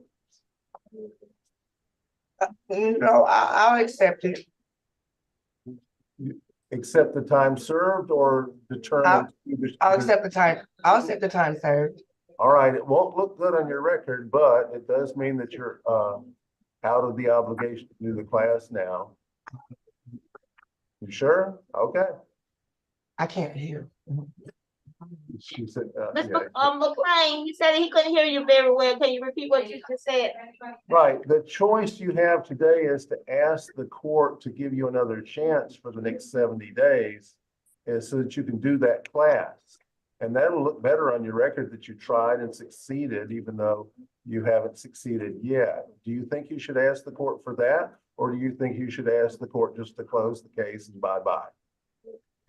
Speaker 14: No, I'll accept it.
Speaker 1: Accept the time served or determine?
Speaker 14: I'll accept the time. I'll accept the time served.
Speaker 1: All right. It won't look good on your record, but it does mean that you're out of the obligation to do the class now. You sure? Okay.
Speaker 14: I can't hear.
Speaker 1: She said,
Speaker 9: Mr. McLean, you said he couldn't hear you very well. Can you repeat what you just said?
Speaker 1: right. The choice you have today is to ask the court to give you another chance for the next 70 days so that you can do that class. And that'll look better on your record that you tried and succeeded, even though you haven't succeeded yet. Do you think you should ask the court for that? Or do you think you should ask the court just to close the case and bye-bye?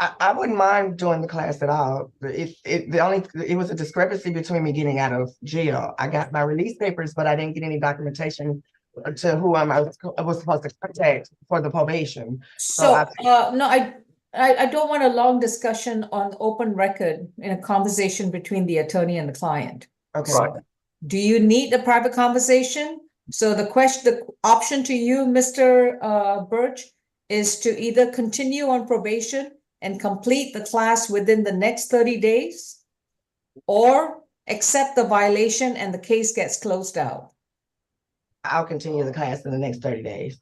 Speaker 14: I wouldn't mind doing the class at all. It was a discrepancy between me getting out of jail. I got my release papers, but I didn't get any documentation to who I was supposed to contact for the probation.
Speaker 3: I don't want a long discussion on open record in a conversation between the attorney and the client.
Speaker 14: Okay.
Speaker 1: Right.
Speaker 3: Do you need a private conversation? So the option to you, Mr. Birch, is to either continue on probation and complete the class within the next 30 days, or accept the violation and the case gets closed out.
Speaker 14: I'll continue the class in the next 30 days.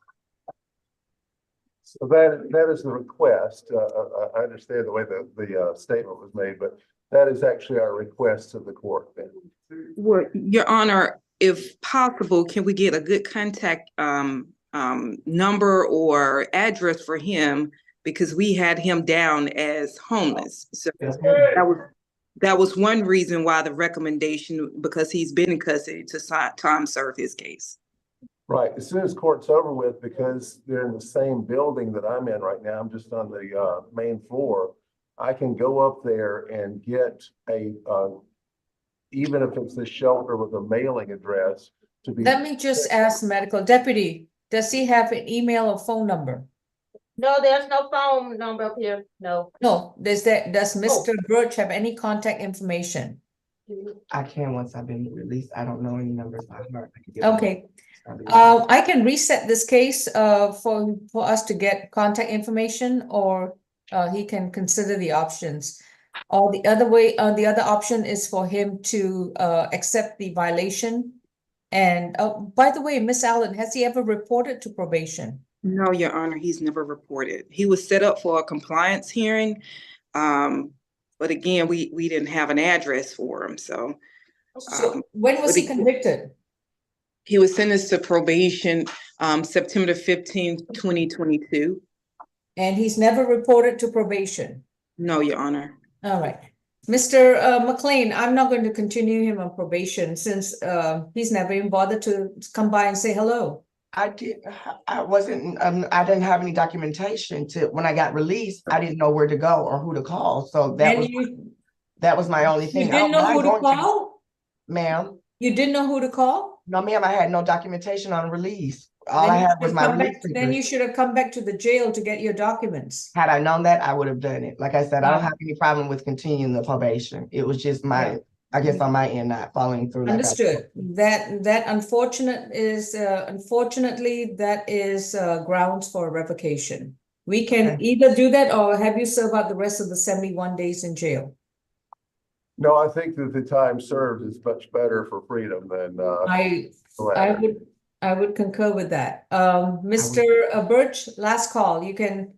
Speaker 1: So that is the request. I understand the way the statement was made, but that is actually our request to the court.
Speaker 13: Well, Your Honor, if possible, can we get a good contact number or address for him? Because we had him down as homeless. So that was one reason why the recommendation, because he's been in custody to time serve his case.
Speaker 1: Right. As soon as court's over with, because they're in the same building that I'm in right now, I'm just on the main floor. I can go up there and get even if it's a shelter with a mailing address to be.
Speaker 3: Let me just ask medical deputy, does he have an email or phone number?
Speaker 9: No, there's no phone number up here. No.
Speaker 3: No, does Mr. Birch have any contact information?
Speaker 14: I can once I've been released. I don't know any numbers by heart. I can get them.
Speaker 3: Okay.
Speaker 14: I'll be-
Speaker 3: I can reset this case for us to get contact information, or he can consider the options. Or the other way, the other option is for him to accept the violation. And by the way, Miss Allen, has he ever reported to probation?
Speaker 13: No, Your Honor, he's never reported. He was set up for a compliance hearing. But again, we didn't have an address for him, so.
Speaker 3: So when was he convicted?
Speaker 13: He was sentenced to probation, September 15th, 2022.
Speaker 3: And he's never reported to probation?
Speaker 13: No, Your Honor.
Speaker 3: All right. Mr. McLean, I'm not going to continue him on probation since he's never even bothered to come by and say hello.
Speaker 14: I didn't have any documentation to, when I got released, I didn't know where to go or who to call. So that was my only thing.
Speaker 3: You didn't know who to call?
Speaker 14: Ma'am?
Speaker 3: You didn't know who to call?
Speaker 14: No, ma'am, I had no documentation on release. All I had was my release
Speaker 3: Then you
Speaker 14: papers.
Speaker 3: should have come back to the jail to get your documents.
Speaker 14: Had I known that, I would have done it. Like I said, I don't have any problem with continuing the probation. It was just my, I guess on my end, not following through.
Speaker 3: Understood. That unfortunately, that is grounds for revocation. We can either do that or have you serve out the rest of the 71 days in jail.
Speaker 1: No, I think that the time served is much better for freedom than,
Speaker 3: I would concur with that. Mr. Birch, last call. You can,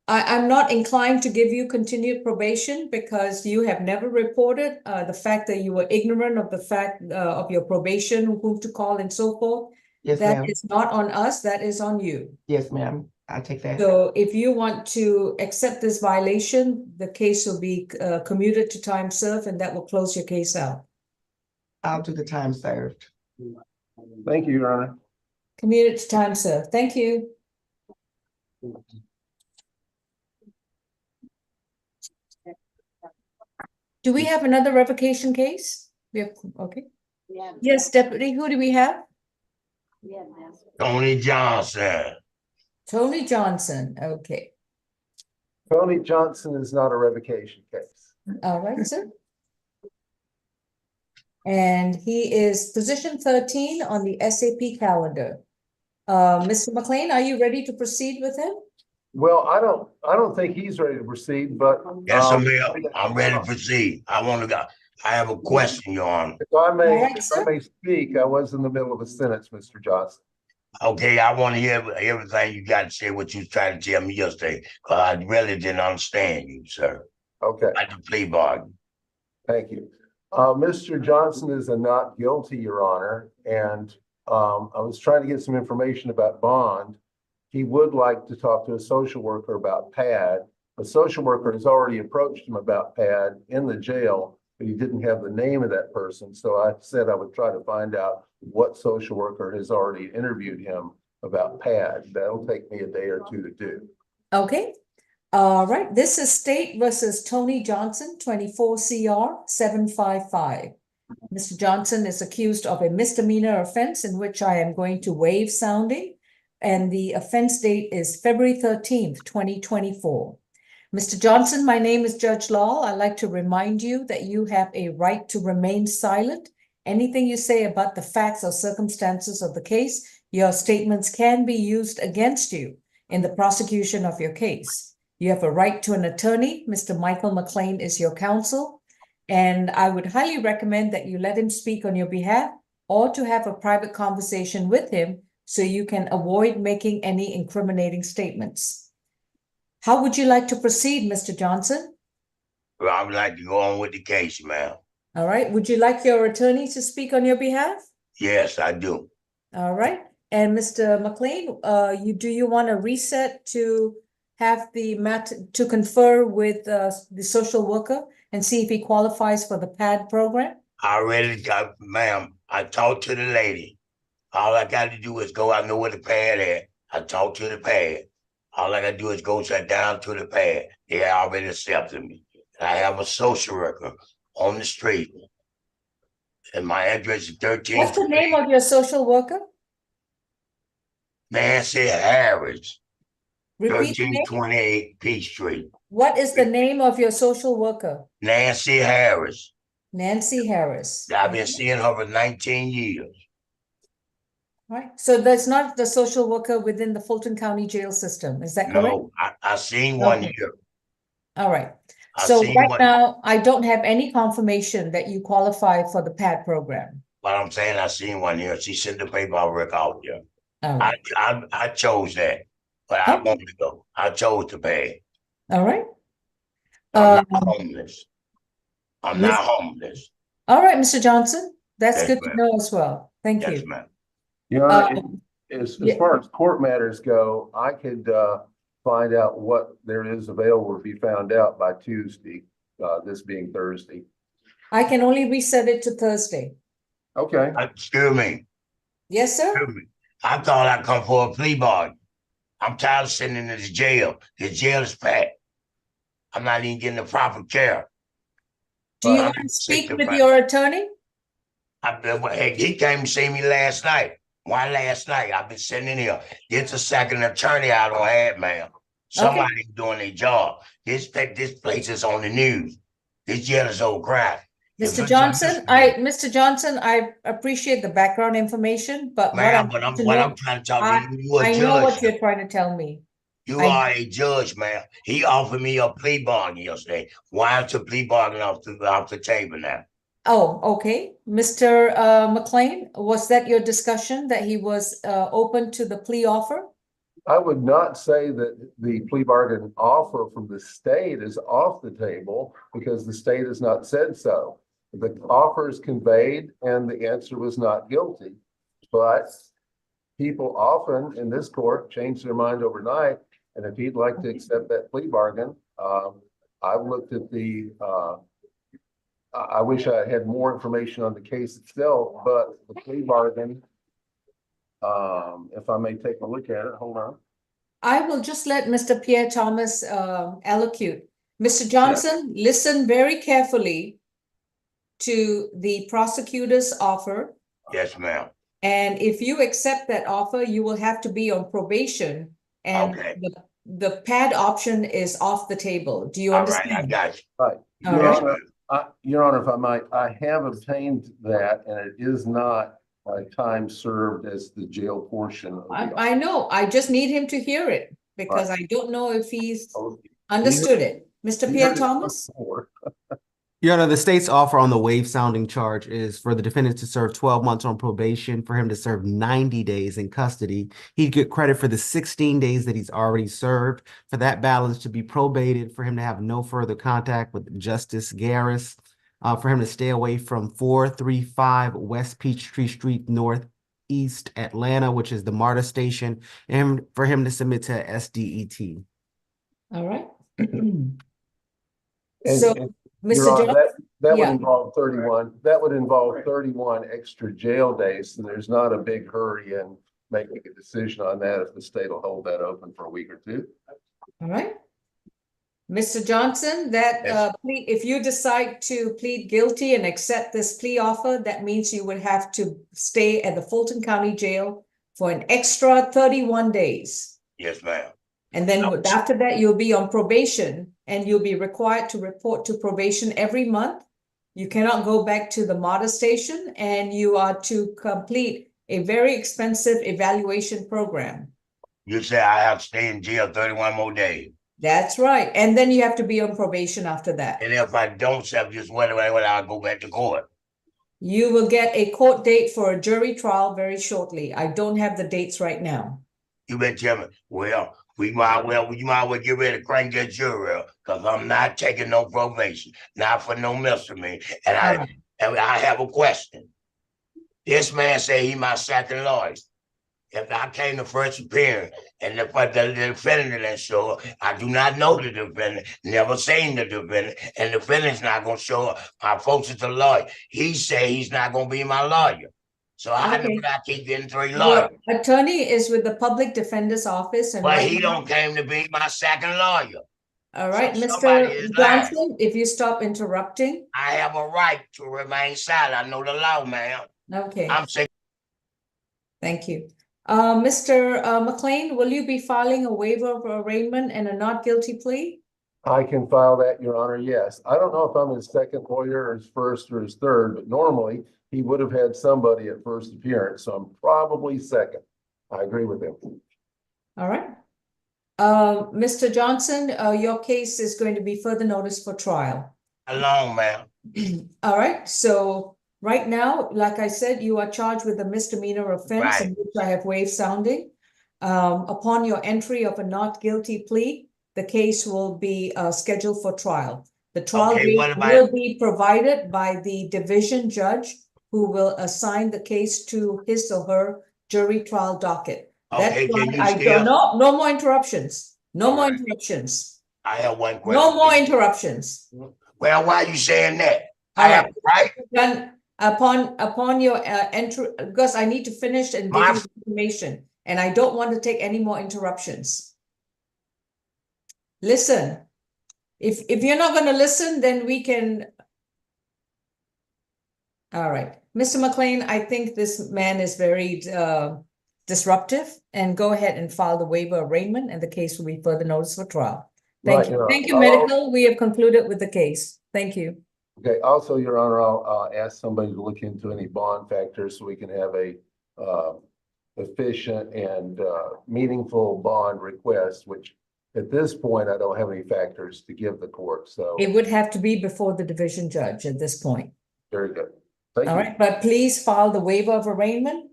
Speaker 3: I'm not inclined to give you continued probation because you have never reported the fact that you were ignorant of the fact of your probation, who to call and so forth.
Speaker 14: Yes,
Speaker 3: That
Speaker 14: ma'am.
Speaker 3: is not on us, that is on you.
Speaker 14: Yes, ma'am. I take that.
Speaker 3: So if you want to accept this violation, the case will be commuted to time served and that will close your case out.
Speaker 14: I'll do the time served.
Speaker 1: thank you, Your Honor.
Speaker 3: Commuted to time served. Thank you. Do we have another revocation case? We have, okay. Yes, Deputy, who do we have?
Speaker 15: Tony Johnson.
Speaker 3: Tony Johnson, okay.
Speaker 1: Tony Johnson is not a revocation case.
Speaker 3: All right, sir. And he is position 13 on the SAP calendar. Mr. McLean, are you ready to proceed with him?
Speaker 1: Well, I don't think he's ready to proceed, but.
Speaker 15: Yes, I'm ready to proceed. I have a question, Your Honor.
Speaker 1: If I may,
Speaker 3: All right, sir.
Speaker 1: if I may speak, I was in the middle of a sentence, Mr. Johnson.
Speaker 15: Okay, I want to hear everything you got to say, what you was trying to tell me yesterday, because I really didn't understand you, sir.
Speaker 1: Okay.
Speaker 15: Like the plea bargain.
Speaker 1: Thank you. Mr. Johnson is a not guilty, Your Honor, and I was trying to get some information about bond. He would like to talk to a social worker about PAD. A social worker has already approached him about PAD in the jail, but he didn't have the name of that person. So I said I would try to find out what social worker has already interviewed him about PAD. That'll take me a day or two to do.
Speaker 3: Okay. All right. This is State versus Tony Johnson, 24 CR 755. Mr. Johnson is accused of a misdemeanor offense in which I am going to waive sounding. And the offense date is February 13th, 2024. Mr. Johnson, my name is Judge Law. I'd like to remind you that you have a right to remain silent. Anything you say about the facts or circumstances of the case, your statements can be used against you in the prosecution of your case. You have a right to an attorney. Mr. Michael McLean is your counsel. And I would highly recommend that you let him speak on your behalf or to have a private conversation with him so you can avoid making any incriminating statements. How would you like to proceed, Mr. Johnson?
Speaker 15: Well, I would like to go on with the case, ma'am.
Speaker 3: All right. Would you like your attorney to speak on your behalf?
Speaker 15: Yes, I do.
Speaker 3: All right. And Mr. McLean, do you want to reset to have to confer with the social worker and see if he qualifies for the PAD program?
Speaker 15: I already got, ma'am, I talked to the lady. All I got to do is go, I know where the pad at. I talked to the pad. All I got to do is go sit down to the pad. They already accepted me. I have a social worker on the street. And my address is 13.
Speaker 3: What's the name of your social worker?
Speaker 15: Nancy Harris.
Speaker 3: Repeat the name.
Speaker 15: 1328 P Street.
Speaker 3: What is the name of your social worker?
Speaker 15: Nancy Harris.
Speaker 3: Nancy Harris.
Speaker 15: I've been seeing her for 19 years.
Speaker 3: Right, so that's not the social worker within the Fulton County jail system, is that correct?
Speaker 15: No, I seen one
Speaker 3: Okay.
Speaker 15: here.
Speaker 3: All right,
Speaker 15: I
Speaker 3: so
Speaker 15: seen
Speaker 3: right
Speaker 15: one.
Speaker 3: now, I don't have any confirmation that you qualify for the PAD program.
Speaker 15: But I'm saying I seen one here. She sent the paperwork out there.
Speaker 3: All right,
Speaker 15: I chose that, but I wanted to go. I chose to pay.
Speaker 3: all right.
Speaker 15: I'm not homeless. I'm
Speaker 3: Miss-
Speaker 15: not homeless.
Speaker 3: All right, Mr. Johnson, that's
Speaker 15: Yes,
Speaker 3: good to
Speaker 15: ma'am.
Speaker 3: know as well. Thank
Speaker 15: Yes,
Speaker 3: you.
Speaker 15: ma'am.
Speaker 1: Your Honor,
Speaker 3: Um,
Speaker 1: as
Speaker 3: yeah.
Speaker 1: far as court matters go, I could, find out what there is available to be found out by Tuesday, this being Thursday.
Speaker 3: I can only reset it to Thursday.
Speaker 1: Okay.
Speaker 15: Excuse me.
Speaker 3: Yes, sir?
Speaker 15: Excuse me. I thought I'd come for a plea bargain. I'm tired of sitting in this jail. The jail is packed. I'm not even getting the proper care.
Speaker 3: Do you
Speaker 15: But
Speaker 3: want
Speaker 15: I'm
Speaker 3: to
Speaker 15: sick
Speaker 3: speak
Speaker 15: to
Speaker 3: with
Speaker 15: find-
Speaker 3: your attorney?
Speaker 15: Heck, he came to see me last night. Why last night? I've been sitting in here. It's a second attorney I don't have, ma'am. Somebody's doing their job. This place is on the news. This jail is old crap.
Speaker 3: Mr. Johnson, Mr. Johnson, I appreciate the background information, but what
Speaker 15: Ma'am,
Speaker 3: I'm
Speaker 15: what I'm trying to tell you, you a
Speaker 3: I know what
Speaker 15: judge.
Speaker 3: you're trying to tell me.
Speaker 15: You
Speaker 3: I-
Speaker 15: are a judge, ma'am. He offered me a plea bargain yesterday. Why is the plea bargain off the table now?
Speaker 3: Oh, okay. Mr. McLean, was that your discussion that he was open to the plea offer?
Speaker 1: I would not say that the plea bargain offer from the state is off the table because the state has not said so. The offer is conveyed and the answer was not guilty. But people often in this court change their mind overnight. And if he'd like to accept that plea bargain, I've looked at I wish I had more information on the case itself, but the plea bargain, if I may take a look at it, hold on.
Speaker 3: I will just let Mr. Pierre Thomas allocute. Mr. Johnson, listen very carefully to the prosecutor's offer.
Speaker 15: Yes, ma'am.
Speaker 3: And if you accept that offer, you will have to be on probation. And
Speaker 15: Okay.
Speaker 3: the PAD option is off the table. Do you
Speaker 15: All right, I
Speaker 3: understand?
Speaker 15: got you.
Speaker 1: Right.
Speaker 3: All
Speaker 1: Your
Speaker 3: right.
Speaker 1: Honor, Your Honor, if I might, I have obtained that and it is not time served as the jail portion of the.
Speaker 3: I know, I just need him to hear it because I don't know if he's understood it. Mr. Pierre Thomas?
Speaker 10: Your Honor, the state's offer on the waive sounding charge is for the defendant to serve 12 months on probation, for him to serve 90 days in custody. He'd get credit for the 16 days that he's already served, for that balance to be probated, for him to have no further contact with Justice Garris, for him to stay away from 435 West Peachtree Street Northeast Atlanta, which is the MARTA station, and for him to submit to SDET.
Speaker 3: All right.
Speaker 1: And-
Speaker 3: So,
Speaker 1: and,
Speaker 3: Mr.
Speaker 1: Your Honor,
Speaker 3: Johnson?
Speaker 1: that would
Speaker 3: Yeah.
Speaker 1: involve 31 extra jail days, and there's not a big hurry in making a decision on that if the state will hold that open for a week or two.
Speaker 3: All right. Mr. Johnson, that
Speaker 15: Yes.
Speaker 3: if you decide to plead guilty and accept this plea offer, that means you would have to stay at the Fulton County Jail for an extra 31 days.
Speaker 15: Yes, ma'am.
Speaker 3: And then after that, you'll be on probation and you'll be required to report to probation every month. You cannot go back to the MARTA station and you are to complete a very expensive evaluation program.
Speaker 15: You say I have to stay in jail 31 more days.
Speaker 3: That's right. And then you have to be on probation after that.
Speaker 15: And if I don't serve just when I'll go back to court.
Speaker 3: You will get a court date for a jury trial very shortly. I don't have the dates right now.
Speaker 15: You been telling me, well, you might well get ready to crank that jury up, because I'm not taking no probation, not for no misdemeanor. And I have a question. This man said he my second lawyer. If I came to first appearance and the defendant didn't show up, I do not know the defendant, never seen the defendant, and the defendant's not gonna show up. My folks is a lawyer. He say he's not gonna be my lawyer. So I know that I keep getting 3 lawyers.
Speaker 3: Your attorney is with the public defender's office and
Speaker 15: But
Speaker 3: right
Speaker 15: he
Speaker 3: now-
Speaker 15: don't came to be my second lawyer.
Speaker 3: All right,
Speaker 15: So somebody
Speaker 3: Mr.
Speaker 15: is lying.
Speaker 3: Johnson, if you stop interrupting.
Speaker 15: I have a right to remain silent. I know the law, ma'am.
Speaker 3: Okay,
Speaker 15: I'm sick.
Speaker 3: thank you. Mr. McLean, will you be filing a waiver of arraignment and a not guilty plea?
Speaker 1: I can file that, Your Honor, yes. I don't know if I'm his second lawyer or his first or his third, but normally he would have had somebody at first appearance, so I'm probably second. I agree with him.
Speaker 3: All right. Mr. Johnson, your case is going to be further notice for trial.
Speaker 15: Alone, ma'am.
Speaker 3: All right, so right now, like I said, you are charged with a misdemeanor offense in
Speaker 15: Right.
Speaker 3: which I have waived sounding. Upon your entry of a not guilty plea, the case will be scheduled for trial. The trial
Speaker 15: Okay,
Speaker 3: date
Speaker 15: what about-
Speaker 3: will be provided by the division judge who will assign the case to his or her jury trial docket. That's
Speaker 15: Okay,
Speaker 3: why
Speaker 15: can you
Speaker 3: I
Speaker 15: still-
Speaker 3: don't, no more interruptions. No more
Speaker 15: Alright.
Speaker 3: interruptions.
Speaker 15: I have one question.
Speaker 3: No more interruptions.
Speaker 15: Well, why are you saying that?
Speaker 3: All
Speaker 15: I have,
Speaker 3: right.
Speaker 15: right?
Speaker 3: Then upon your entry, because I need to finish and give
Speaker 15: My-
Speaker 3: you information, and I don't want to take any more interruptions. Listen, if you're not going to listen, then we can. All right, Mr. McLean, I think this man is very disruptive, and go ahead and file the waiver of arraignment, and the case will be further notice for trial. Thank
Speaker 1: Right,
Speaker 3: you.
Speaker 1: Your Honor.
Speaker 3: Thank you, medical. We have concluded with the case. Thank you.
Speaker 1: Okay, also, Your Honor, I'll ask somebody to look into any bond factors so we can have a efficient and meaningful bond request, which at this point, I don't have any factors to give the court, so
Speaker 3: It would have to be before the division judge at this point.
Speaker 1: very good. Thank
Speaker 3: All
Speaker 1: you.
Speaker 3: right, but please file the waiver of arraignment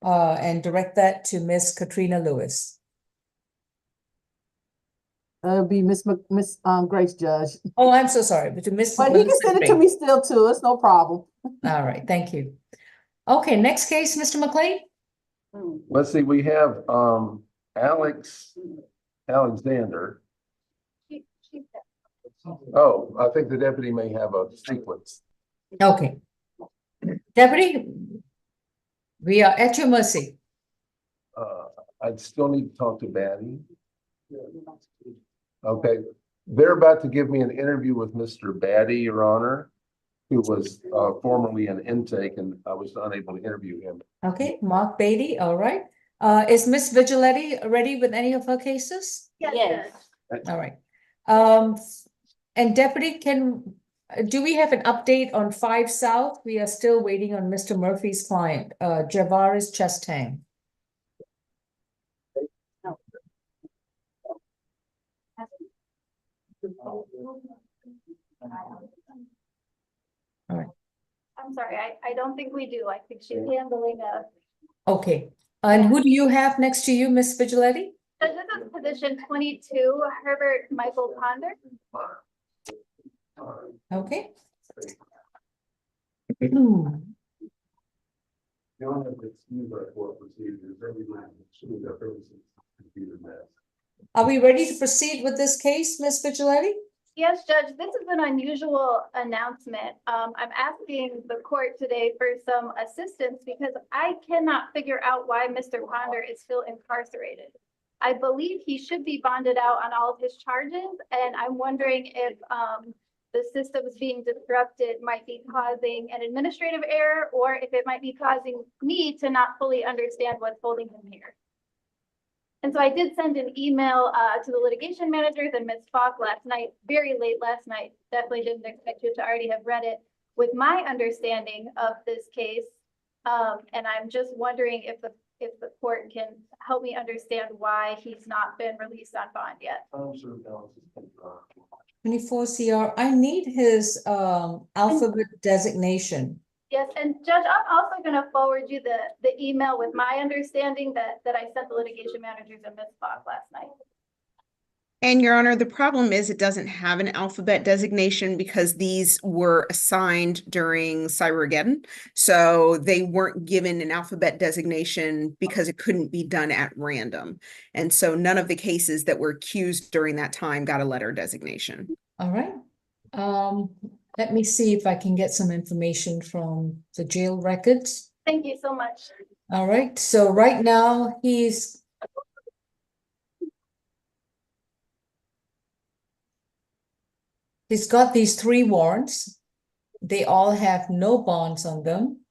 Speaker 3: and direct that to Miss Katrina Lewis.
Speaker 6: It'll be Miss Grace Judge.
Speaker 3: Oh, I'm so sorry, but to Miss.
Speaker 6: But he can send it to me still too. It's no problem.
Speaker 3: All right, thank you. Okay, next case, Mr. McLean.
Speaker 1: Let's see, we have Alex Alexander. Oh, I think the deputy may have a sequence.
Speaker 3: Okay. Deputy, we are at your mercy.
Speaker 1: I'd still need to talk to Batty. Okay, they're about to give me an interview with Mr. Batty, Your Honor, who was formerly an intake, and I was unable to interview him.
Speaker 3: Okay, Mark Beatty, all right. Is Miss Vigiletti ready with any of her cases?
Speaker 5: Yes.
Speaker 3: All right. And Deputy, do we have an update on 5 South? We are still waiting on Mr. Murphy's client, Javaris Chestang. All right.
Speaker 5: I'm sorry, I don't think we do. I think she's handling
Speaker 3: Okay. And who do you have next to you, Miss Vigiletti?
Speaker 5: this is position 22, Herbert Michael Ponder.
Speaker 3: Okay. Are we ready to proceed with this case, Miss Vigiletti?
Speaker 5: Yes, Judge, this is an unusual announcement. I'm asking the court today for some assistance because I cannot figure out why Mr. Ponder is still incarcerated. I believe he should be bonded out on all of his charges, and I'm wondering if the systems being disrupted might be causing an administrative error, or if it might be causing me to not fully understand what's holding him here. And so I did send an email to the litigation managers and Ms. Falk last night, very late last night. Definitely didn't expect you to already have read it with my understanding of this case. And I'm just wondering if the court can help me understand why he's not been released on bond yet.
Speaker 3: 24 CR, I need his alphabet designation.
Speaker 5: Yes, and Judge, I'm also going to forward you the email with my understanding that I sent the litigation managers and Ms. Falk last night.
Speaker 2: And Your Honor, the problem is it doesn't have an alphabet designation because these were assigned during Cybergeddon. So they weren't given an alphabet designation because it couldn't be done at random. And so none of the cases that were accused during that time got a letter designation.
Speaker 3: All right. Let me see if I can get some information from the jail records.
Speaker 5: Thank you so much.
Speaker 3: All right. So right now he's got these 3 warrants. They all have no bonds on them.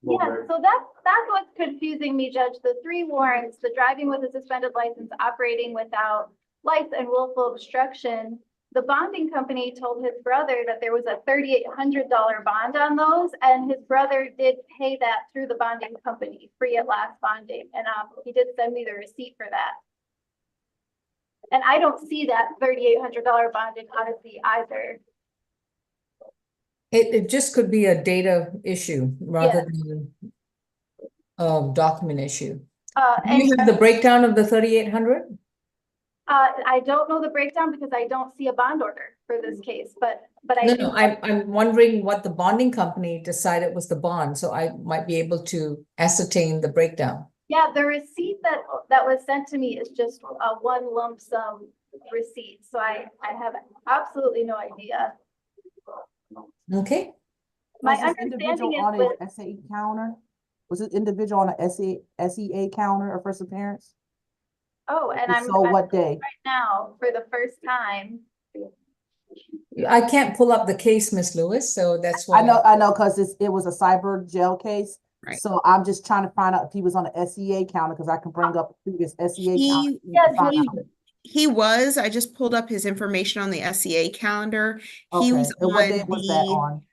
Speaker 5: Yeah, so that's what's confusing me, Judge. The 3 warrants, the driving with a suspended license, operating without lights and willful obstruction, the bonding company told his brother that there was a $3,800 bond on those, and his brother did pay that through the bonding company, free at last bonding, and he did send me the receipt for that. And I don't see that $3,800 bond in Odyssey either.
Speaker 3: It just could be a data issue rather than document issue. Do
Speaker 5: And
Speaker 3: you have the breakdown of the 3,800?
Speaker 5: I don't know the breakdown because I don't see a bond order for this case, but I
Speaker 3: No,
Speaker 5: do.
Speaker 3: no, I'm wondering what the bonding company decided was the bond, so I might be able to ascertain the breakdown.
Speaker 5: Yeah, the receipt that was sent to me is just a one lump sum receipt, so I have absolutely no idea.
Speaker 3: Okay.
Speaker 5: My
Speaker 6: Was this
Speaker 5: understanding
Speaker 6: individual
Speaker 5: is
Speaker 6: on
Speaker 5: with,
Speaker 6: a SAE counter? Was this individual on a SEA counter or first appearance?
Speaker 5: oh, and
Speaker 6: If
Speaker 5: I'm
Speaker 6: so, what day?
Speaker 5: right now for the first time.
Speaker 3: I can't pull up the case, Miss Lewis, so that's why.
Speaker 6: I know, because it was a cyber jail case.
Speaker 2: Right.
Speaker 6: So I'm just trying to find out if he was on the SEA counter, because I can bring up previous SEA counter.
Speaker 2: He was, I just pulled up his information on the SEA calendar. He
Speaker 6: Okay,
Speaker 2: was
Speaker 6: and what
Speaker 2: on
Speaker 6: day was that
Speaker 2: the
Speaker 6: on?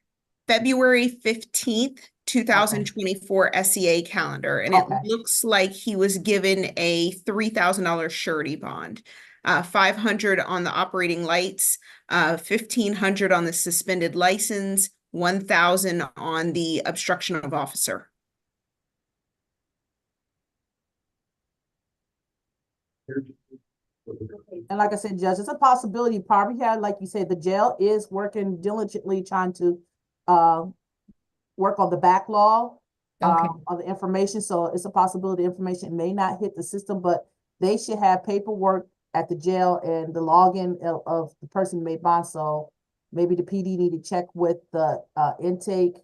Speaker 2: February 15th, 2024 SEA calendar, and it
Speaker 6: Okay.
Speaker 2: looks like he was given a $3,000 surety bond, 500 on the operating lights, 1,500 on the suspended license, 1,000 on the obstruction of officer.
Speaker 6: And like I said, Judge, it's a possibility. Probably had, like you said, the jail is working diligently trying to work on the backlog of the information. So it's a possibility information may not hit the system, but they should have paperwork at the jail and the login of the person who made bond. So maybe the PD need to check with the intake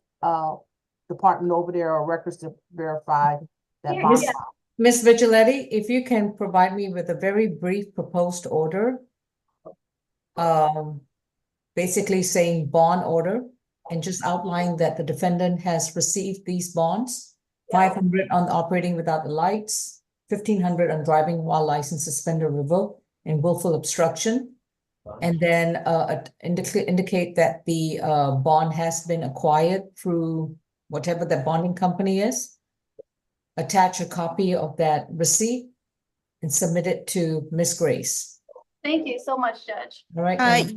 Speaker 6: department over there or records to verify that bond.
Speaker 3: Ms. Vigiletti, if you can provide me with a very brief proposed order, basically saying bond order, and just outline that the defendant has received these bonds, 500 on operating without the lights, 1,500 on driving while license suspended, revoked, and willful obstruction. And then indicate that the bond has been acquired through whatever the bonding company is. Attach a copy of that receipt and submit it to Miss Grace.
Speaker 5: Thank you so much, Judge.
Speaker 3: All right.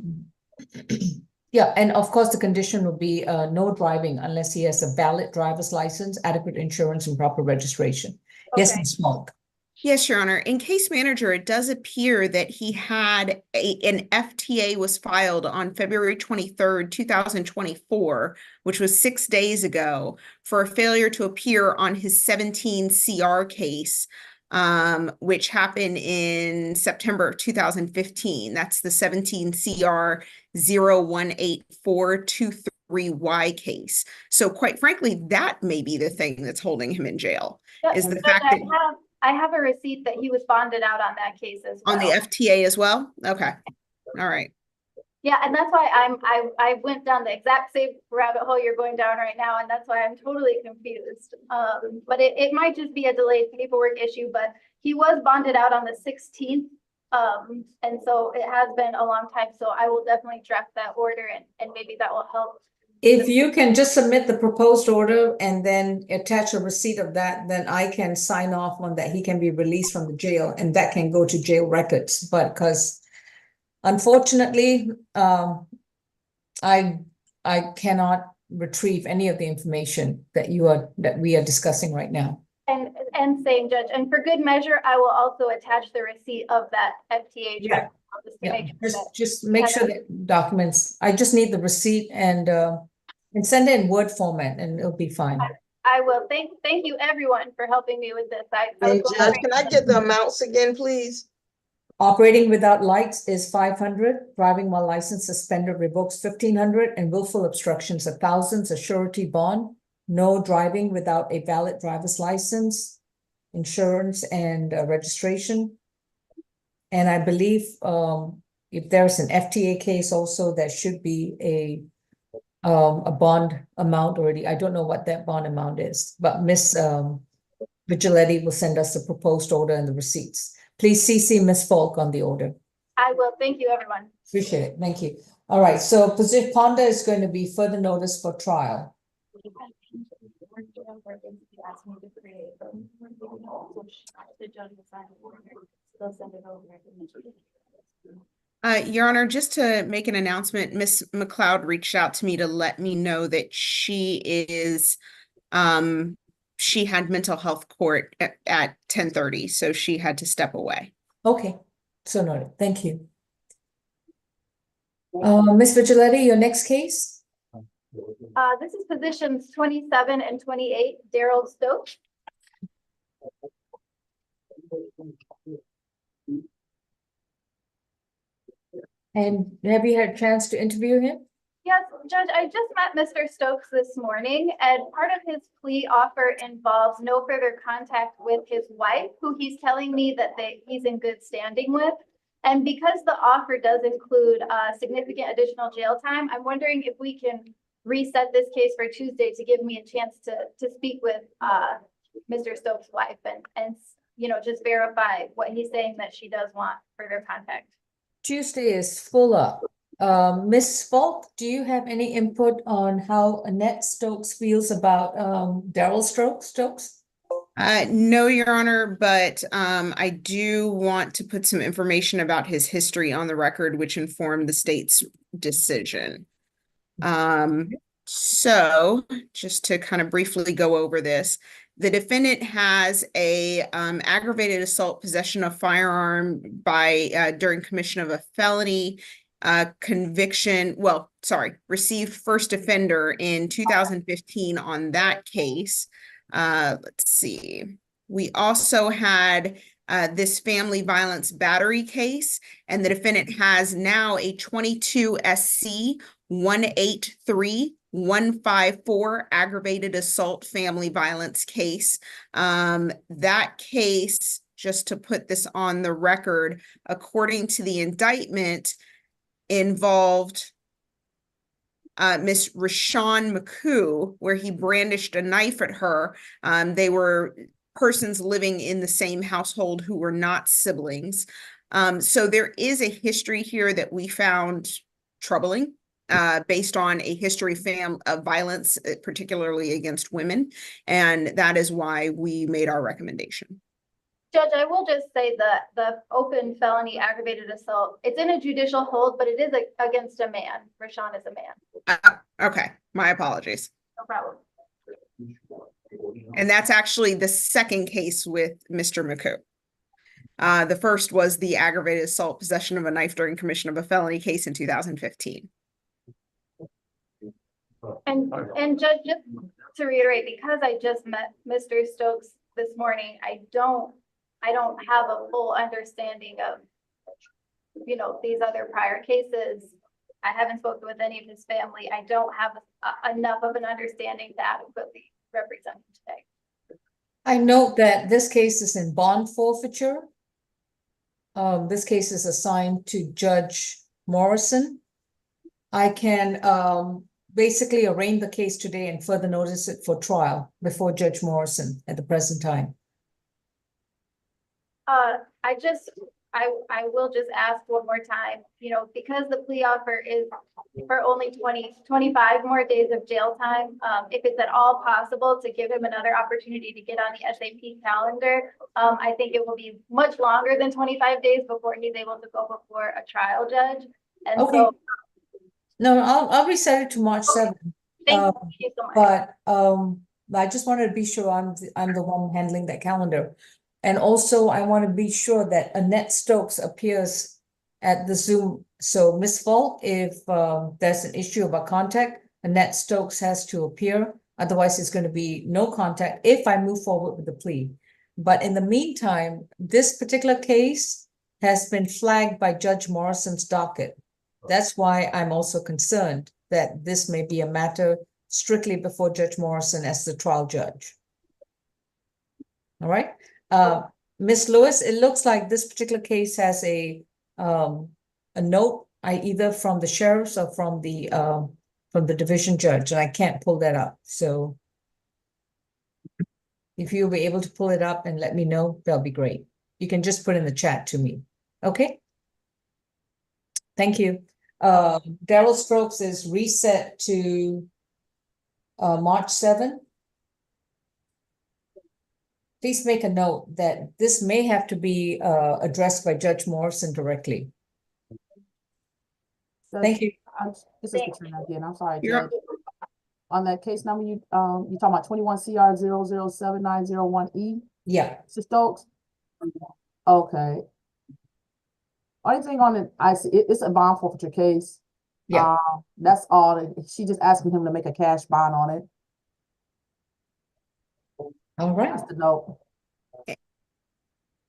Speaker 3: Yeah, and of course, the condition would be no driving unless he has a valid driver's license, adequate insurance, and proper registration. Yes, Ms. Smoke.
Speaker 2: Yes, Your Honor. In case manager, it does appear that he had an FTA was filed on February 23rd, 2024, which was 6 days ago, for a failure to appear on his 17 CR case, which happened in September of 2015. That's the 17 CR 0184223Y case. So quite frankly, that may be the thing that's holding him in jail, is the fact that
Speaker 5: I have a receipt that he was bonded out on that case as well.
Speaker 2: on the FTA as well? Okay. All right.
Speaker 5: Yeah, and that's why I went down the exact same rabbit hole you're going down right now, and that's why I'm totally confused. But it might just be a delayed paperwork issue, but he was bonded out on the 16th. And so it has been a long time, so I will definitely draft that order and maybe that will help.
Speaker 3: If you can just submit the proposed order and then attach a receipt of that, then I can sign off on that he can be released from the jail and that can go to jail records. But because unfortunately, I cannot retrieve any of the information that we are discussing right now.
Speaker 5: And same, Judge, and for good measure, I will also attach the receipt of that FTA.
Speaker 3: Yeah. Just make sure that documents, I just need the receipt and send it in Word format and it'll be fine.
Speaker 5: I will. Thank you everyone for helping me with this.
Speaker 14: Hey, Judge, can I get the amounts again, please?
Speaker 3: Operating without lights is 500, driving while license suspended revokes 1,500, and willful obstructions 1,000, a surety bond. No driving without a valid driver's license, insurance, and registration. And I believe if there's an FTA case also, there should be a bond amount already. I don't know what that bond amount is, but Ms. Vigiletti will send us the proposed order and the receipts. Please CC Ms. Falk on the order.
Speaker 5: I will. Thank you, everyone.
Speaker 3: Appreciate it. Thank you. All right, so position Ponda is going to be further notice for trial.
Speaker 2: Your Honor, just to make an announcement, Miss McLeod reached out to me to let me know that she had mental health court at 10:30, so she had to step away.
Speaker 3: Okay, so noted. Thank you. Ms. Vigiletti, your next case?
Speaker 5: This is positions 27 and 28, Daryl Stokes.
Speaker 3: And have you had a chance to interview him?
Speaker 5: Yes, Judge, I just met Mr. Stokes this morning, and part of his plea offer involves no further contact with his wife, who he's telling me that he's in good standing with. And because the offer does include significant additional jail time, I'm wondering if we can reset this case for Tuesday to give me a chance to speak with Mr. Stokes' wife and just verify what he's saying, that she does want further contact.
Speaker 3: Tuesday is full up. Ms. Falk, do you have any input on how Annette Stokes feels about Daryl Stokes?
Speaker 2: No, Your Honor, but I do want to put some information about his history on the record, which informed the state's decision. So just to kind of briefly go over this, the defendant has a aggravated assault, possession of firearm by during commission of a felony, received first offender in 2015 on that case. Let's see. We also had this family violence battery case, and the defendant has now a 22 SC 183154 aggravated assault family violence case. That case, just to put this on the record, according to the indictment, involved Miss Rashawn McCoo, where he brandished a knife at her. They were persons living in the same household who were not siblings. So there is a history here that we found troubling, based on a history of violence, particularly against women. And that is why we made our recommendation.
Speaker 5: Judge, I will just say that the open felony aggravated assault, it's in a judicial hold, but it is against a man. Rashawn is a man.
Speaker 2: Okay, my apologies.
Speaker 5: No problem.
Speaker 2: And that's actually the second case with Mr. McCoo. The first was the aggravated assault, possession of a knife during commission of a felony case in 2015.
Speaker 5: And Judge, just to reiterate, because I just met Mr. Stokes this morning, I don't have a full understanding of, these other prior cases. I haven't spoken with any of his family. I don't have enough of an understanding to adequately represent him today.
Speaker 3: I note that this case is in bond forfeiture. This case is assigned to Judge Morrison. I can basically arraign the case today and further notice it for trial before Judge Morrison at the present time.
Speaker 5: I will just ask one more time, because the plea offer is for only 25 more days of jail time, if it's at all possible to give him another opportunity to get on the SAP calendar, I think it will be much longer than 25 days before he's able to go before a trial judge. And
Speaker 3: okay.
Speaker 5: So,
Speaker 3: no, I'll reset it to March 7th.
Speaker 5: Thank you so much.
Speaker 3: But I just wanted to be sure I'm the one handling that calendar. And also I want to be sure that Annette Stokes appears at the Zoom. So Ms. Falk, if there's an issue about contact, Annette Stokes has to appear. Otherwise, it's going to be no contact if I move forward with the plea. But in the meantime, this particular case has been flagged by Judge Morrison's docket. That's why I'm also concerned that this may be a matter strictly before Judge Morrison as the trial judge. All right. Ms. Lewis, it looks like this particular case has a note, either from the sheriff's or from the division judge, and I can't pull that up. So if you'll be able to pull it up and let me know, that'll be great. You can just put in the chat to me. Okay. Thank you. Daryl Stokes is reset to March 7. Please make a note that this may have to be addressed by Judge Morrison directly. Thank you.
Speaker 6: This is Katrina again. I'm sorry,
Speaker 2: You're-
Speaker 6: Judge. On that case number, you talking about 21 CR 007901E,
Speaker 3: Yeah,
Speaker 6: Mr. Stokes? Okay. Only thing on it, I see, it's a bond forfeiture case.
Speaker 3: Yeah.
Speaker 6: That's all. She just asking him to make a cash bond on it.
Speaker 3: all right.
Speaker 6: That's the note.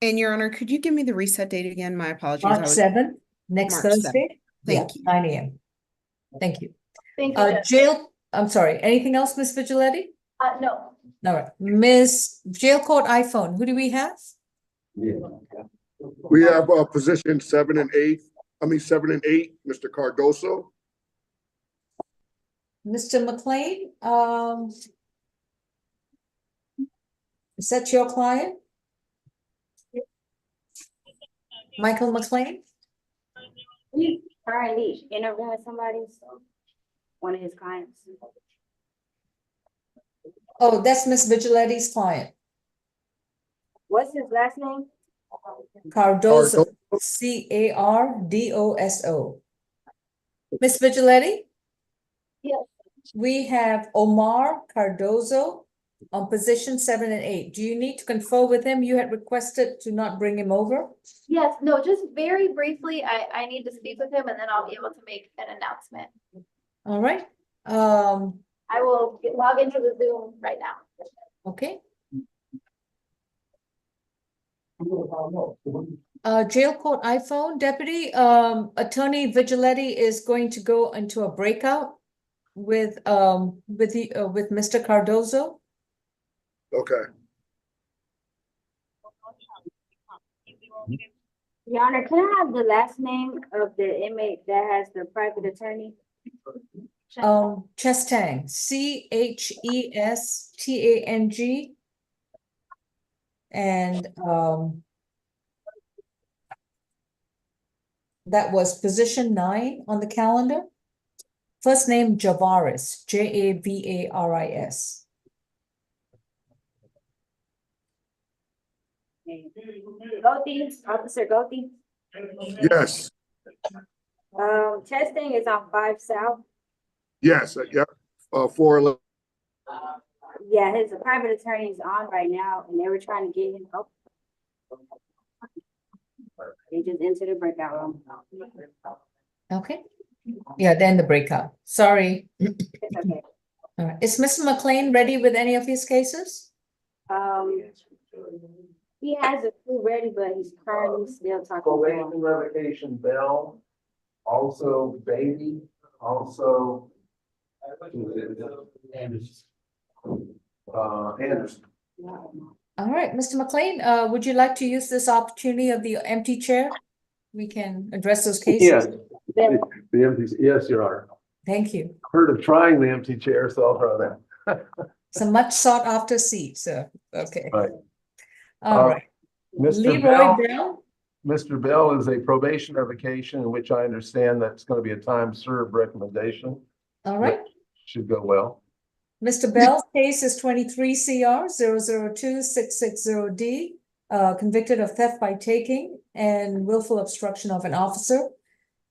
Speaker 2: And Your Honor, could you give me the reset date again? My apologies. I
Speaker 3: March
Speaker 2: was
Speaker 3: 7, next
Speaker 2: March 7.
Speaker 3: Thursday?
Speaker 2: Thank
Speaker 3: Yeah, 9 a.m. Thank you.
Speaker 5: Thank you, Judge.
Speaker 3: Jail, I'm sorry, anything else, Ms. Vigiletti?
Speaker 5: No.
Speaker 3: All right, Ms. Jail Court iPhone, who do we have?
Speaker 8: We have position 7 and 8, 7 and 8, Mr. Cardoso.
Speaker 3: Mr. McLean, is that your client? Michael McLean?
Speaker 16: He's currently interviewing somebody, so one of his clients.
Speaker 3: Oh, that's Ms. Vigiletti's client.
Speaker 16: What's his last name?
Speaker 3: Cardoso, Cardoso. Ms. Vigiletti?
Speaker 5: Yes.
Speaker 3: We have Omar Cardozo on position 7 and 8. Do you need to confer with him? You had requested to not bring him over?
Speaker 5: Yes, no, just very briefly, I need to speak with him and then I'll be able to make an announcement.
Speaker 3: All right.
Speaker 5: I will log into the Zoom right now.
Speaker 3: Okay. Jail court iPhone deputy, Attorney Vigiletti is going to go into a breakout with Mr. Cardozo.
Speaker 8: Okay.
Speaker 16: Your Honor, can I have the last name of the inmate that has the private attorney?
Speaker 3: Chestang, Chestang. And that was position 9 on the calendar. First name Javaris, Javaris.
Speaker 16: Gothi, Officer Gothi.
Speaker 8: Yes,
Speaker 16: Testing is on 5 South.
Speaker 8: yes, yep, 411.
Speaker 16: Yeah, his private attorney is on right now, and they were trying to get him up. They just entered the breakout room.
Speaker 3: Okay. Yeah, then the breakout. Sorry.
Speaker 16: It's okay.
Speaker 3: All right. Is Mr. McLean ready with any of his cases?
Speaker 16: He has a few ready, but he's currently still talking.
Speaker 1: Probation revocation, Bell, also Baby, also Anderson. Anderson.
Speaker 3: All right, Mr. McLean, would you like to use this opportunity of the empty chair? We can address those cases.
Speaker 1: Yes, the empty, yes, Your Honor.
Speaker 3: Thank you.
Speaker 1: Heard of trying the empty chair, so I'll try that.
Speaker 3: It's a much sought after seat, so, okay.
Speaker 1: Right.
Speaker 3: All right.
Speaker 1: Mr.
Speaker 3: Leroy
Speaker 1: Bell,
Speaker 3: Bell?
Speaker 1: Mr. Bell is a probation revocation in which I understand that's going to be a time served recommendation.
Speaker 3: All right.
Speaker 1: Should go well.
Speaker 3: Mr. Bell's case is 23 CR 002-660D, convicted of theft by taking and willful obstruction of an officer.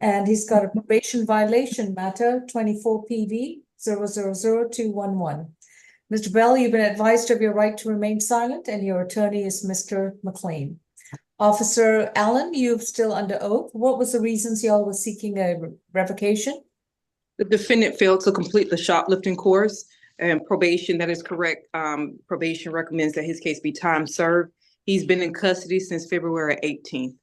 Speaker 3: And he's got a probation violation matter 24 PV 000211. Mr. Bell, you've been advised of your right to remain silent, and your attorney is Mr. McLean. Officer Allen, you're still under oath. What was the reasons y'all were seeking a revocation?
Speaker 13: The defendant failed to complete the shoplifting course, and probation, that is correct. Probation recommends that his case be time served. He's been in custody since February 18th.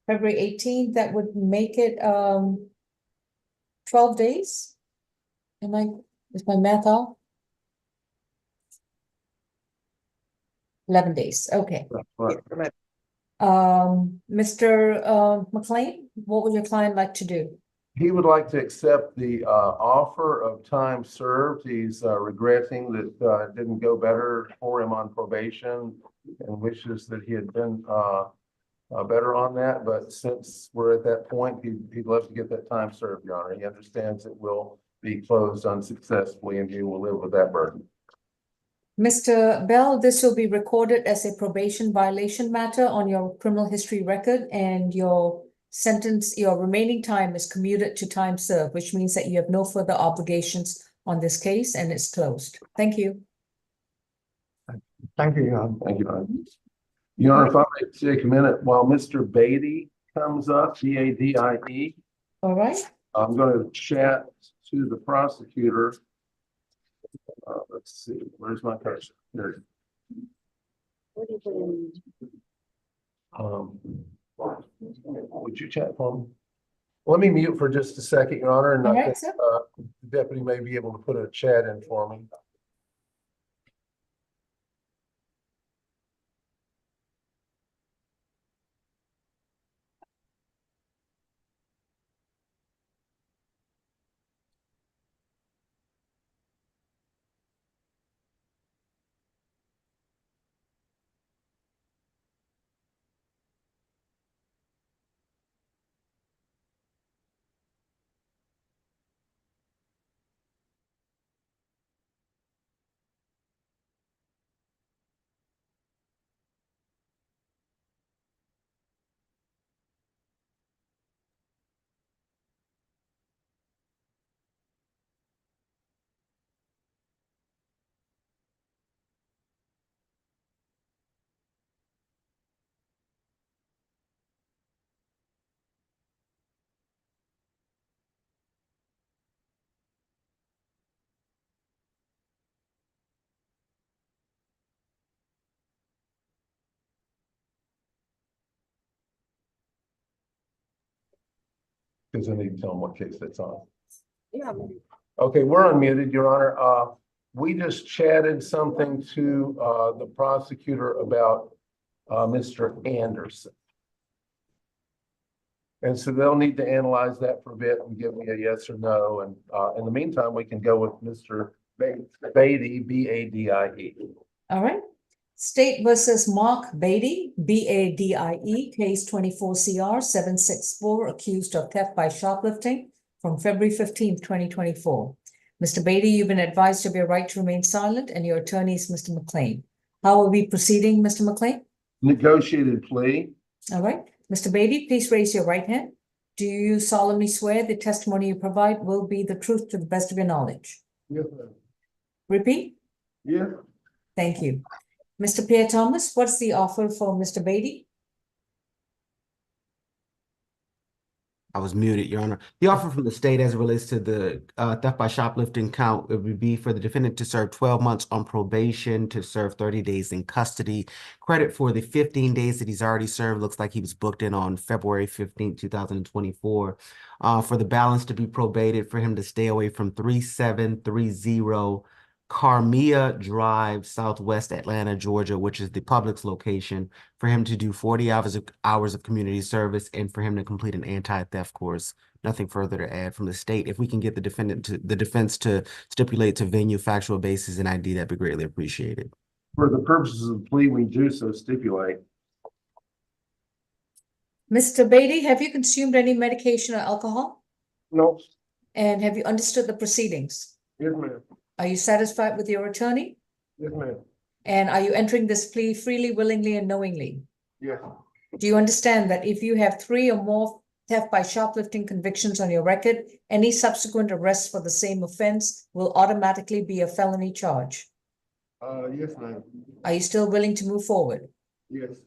Speaker 3: February 18th, that would make it 12 days? Is my math off? 11 days, okay.
Speaker 1: Right.
Speaker 3: Mr. McLean, what would your client like to do?
Speaker 1: He would like to accept the offer of time served. He's regretting that it didn't go better for him on probation and wishes that he had been better on that, but since we're at that point, he'd love to get that time served, Your Honor. He understands it will be closed unsuccessfully and he will live with that burden.
Speaker 3: Mr. Bell, this will be recorded as a probation violation matter on your criminal history record, and your sentence, your remaining time is commuted to time served, which means that you have no further obligations on this case and it's closed. Thank you.
Speaker 1: Thank you, Your Honor. Thank you, Your Honor. Your Honor, if I may take a minute while Mr. Beatty comes up, B-A-D-I-E.
Speaker 3: All right.
Speaker 1: I'm going to chat to the prosecutor. Let's see, where's my cursor? There. Would you chat for me? Let me mute for just a second, Your Honor, and
Speaker 3: All
Speaker 1: I
Speaker 3: right,
Speaker 1: think
Speaker 3: sir.
Speaker 1: the deputy may be able to put a chat in for me. Because I need to tell them what case that's on.
Speaker 9: Yeah.
Speaker 1: Okay, we're unmuted, Your Honor. We just chatted something to the prosecutor about Mr. Anderson. And so they'll need to analyze that for a bit and give me a yes or no. And in the meantime, we can go with Mr. Beatty, B-A-D-I-E.
Speaker 3: All right. State versus Mark Beatty, B-A-D-I-E, case 24 CR 764, accused of theft by shoplifting from February 15th, 2024. Mr. Beatty, you've been advised of your right to remain silent, and your attorney is Mr. McLean. How are we proceeding, Mr. McLean?
Speaker 1: Negotiated plea.
Speaker 3: All right. Mr. Beatty, please raise your right hand. Do you solemnly swear the testimony you provide will be the truth to the best of your knowledge?
Speaker 1: Yes, ma'am.
Speaker 3: Repeat.
Speaker 1: Yeah.
Speaker 3: Thank you. Mr. Pierre Thomas, what's the offer for Mr. Beatty?
Speaker 10: I was muted, Your Honor. The offer from the state as it relates to the theft by shoplifting count, it would be for the defendant to serve 12 months on probation, to serve 30 days in custody. Credit for the 15 days that he's already served. Looks like he was booked in on February 15th, 2024. For the balance to be probated, for him to stay away from 3730 Carmia Drive, Southwest Atlanta, Georgia, which is the Publix location, for him to do 40 hours of community service, and for him to complete an anti-theft course. Nothing further to add from the state. If we can get the defense to stipulate to venue, factual basis, and ID, that'd be greatly appreciated.
Speaker 1: For the purposes of the plea, we do so stipulate.
Speaker 3: Mr. Beatty, have you consumed any medication or alcohol?
Speaker 1: No.
Speaker 3: And have you understood the proceedings?
Speaker 1: Yes, ma'am.
Speaker 3: Are you satisfied with your attorney?
Speaker 1: Yes, ma'am.
Speaker 3: And are you entering this plea freely, willingly, and knowingly?
Speaker 1: Yes.
Speaker 3: Do you understand that if you have 3 or more theft by shoplifting convictions on your record, any subsequent arrests for the same offense will automatically be a felony charge?
Speaker 1: Yes, ma'am.
Speaker 3: Are you still willing to move forward?
Speaker 1: Yes.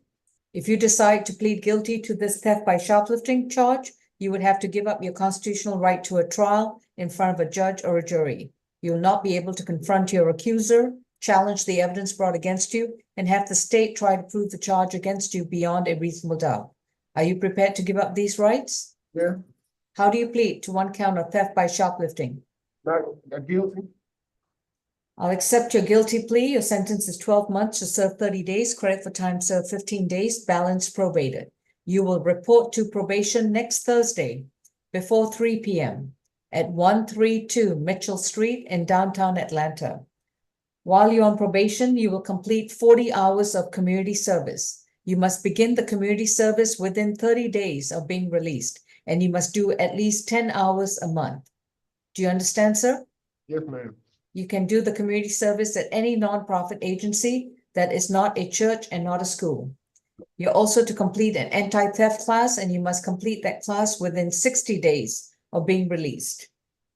Speaker 3: If you decide to plead guilty to this theft by shoplifting charge, you would have to give up your constitutional right to a trial in front of a judge or a jury. You will not be able to confront your accuser, challenge the evidence brought against you, and have the state try to prove the charge against you beyond a reasonable doubt. Are you prepared to give up these rights?
Speaker 1: Yeah.
Speaker 3: How do you plead to 1 count of theft by shoplifting?
Speaker 1: Not guilty.
Speaker 3: I'll accept your guilty plea. Your sentence is 12 months to serve 30 days, credit for time served 15 days, balance probated. You will report to probation next Thursday before 3 p.m. at 132 Mitchell Street in downtown Atlanta. While you're on probation, you will complete 40 hours of community service. You must begin the community service within 30 days of being released, and you must do at least 10 hours a month. Do you understand, sir?
Speaker 1: Yes, ma'am.
Speaker 3: You can do the community service at any nonprofit agency that is not a church and not a school. You're also to complete an anti-theft class, and you must complete that class within 60 days of being released.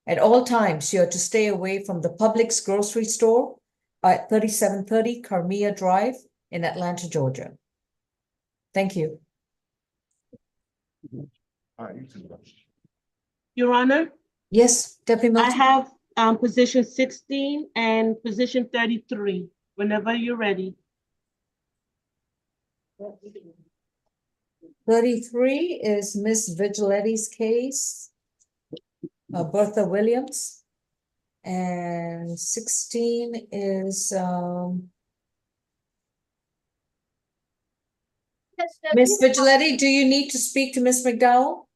Speaker 3: At all times, you are to stay away from the Publix grocery store at 3730 Carmia Drive in Atlanta, Georgia. Thank you.
Speaker 1: All right, you too.
Speaker 4: Your Honor,
Speaker 3: Yes, Deputy
Speaker 4: I
Speaker 3: Milton?
Speaker 4: have position 16 and position 33, whenever you're ready.
Speaker 3: 33 is Miss Vigiletti's case, Bertha Williams. And 16 is Miss Vigiletti. Do you need to speak to Miss McDowell?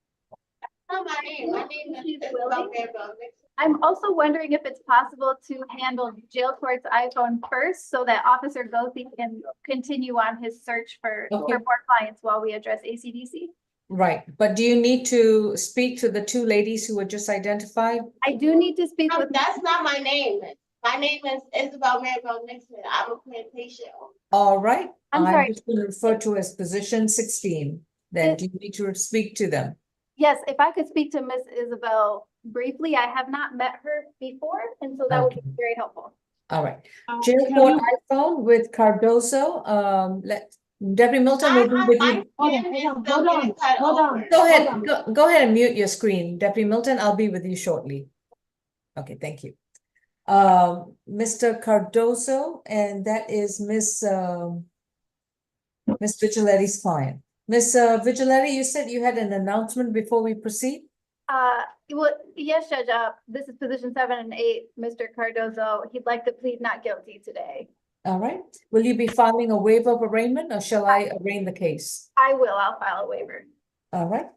Speaker 5: I'm also wondering if it's possible to handle jail court's iPhone first so that Officer Gothi can continue on his search for more clients while we address ACDC.
Speaker 3: Right, but do you need to speak to the two ladies who were just identified?
Speaker 5: I do need to speak with.
Speaker 9: That's not my name. My name is Isabel Maribel Nixon. I'm a plantation.
Speaker 3: All right.
Speaker 5: I'm sorry.
Speaker 3: just going to refer to as position 16. Then do you need to speak to them?
Speaker 5: Yes, if I could speak to Miss Isabel briefly, I have not met her before, and so that would be very helpful.
Speaker 3: All right. Jail court iPhone with Cardozo. Deputy Milton will be with you.
Speaker 4: Hold on.
Speaker 3: Go ahead. Go ahead and mute your screen. Deputy Milton, I'll be with you shortly. Okay, thank you. Mr. Cardozo, and that is Miss Vigiletti's client. Miss Vigiletti, you said you had an announcement before we proceed?
Speaker 5: Well, yes, Judge, this is position 7 and 8, Mr. Cardozo. He'd like to plead not guilty today.
Speaker 3: All right. Will you be filing a waiver of arraignment, or shall I arraign the case?
Speaker 5: I will. I'll file a waiver.
Speaker 3: All right.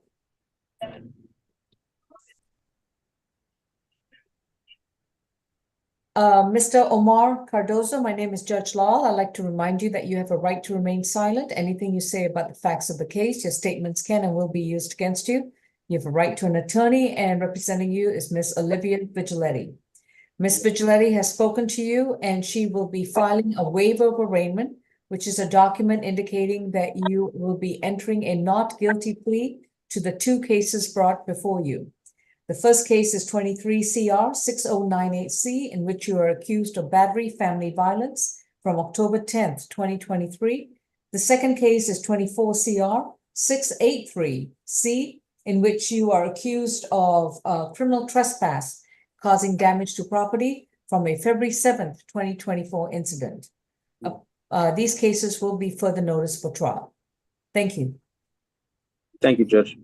Speaker 3: Mr. Omar Cardozo, my name is Judge Lal. I'd like to remind you that you have a right to remain silent. Anything you say about the facts of the case, your statements can and will be used against you. You have a right to an attorney, and representing you is Miss Olivia Vigiletti. Miss Vigiletti has spoken to you, and she will be filing a waiver of arraignment, which is a document indicating that you will be entering a not guilty plea to the two cases brought before you. The first case is 23 CR 6098C, in which you are accused of battery family violence from October 10th, 2023. The second case is 24 CR 683C, in which you are accused of criminal trespass causing damage to property from a February 7th, 2024 incident. These cases will be further noticed for trial. Thank you.
Speaker 11: Thank you, Judge.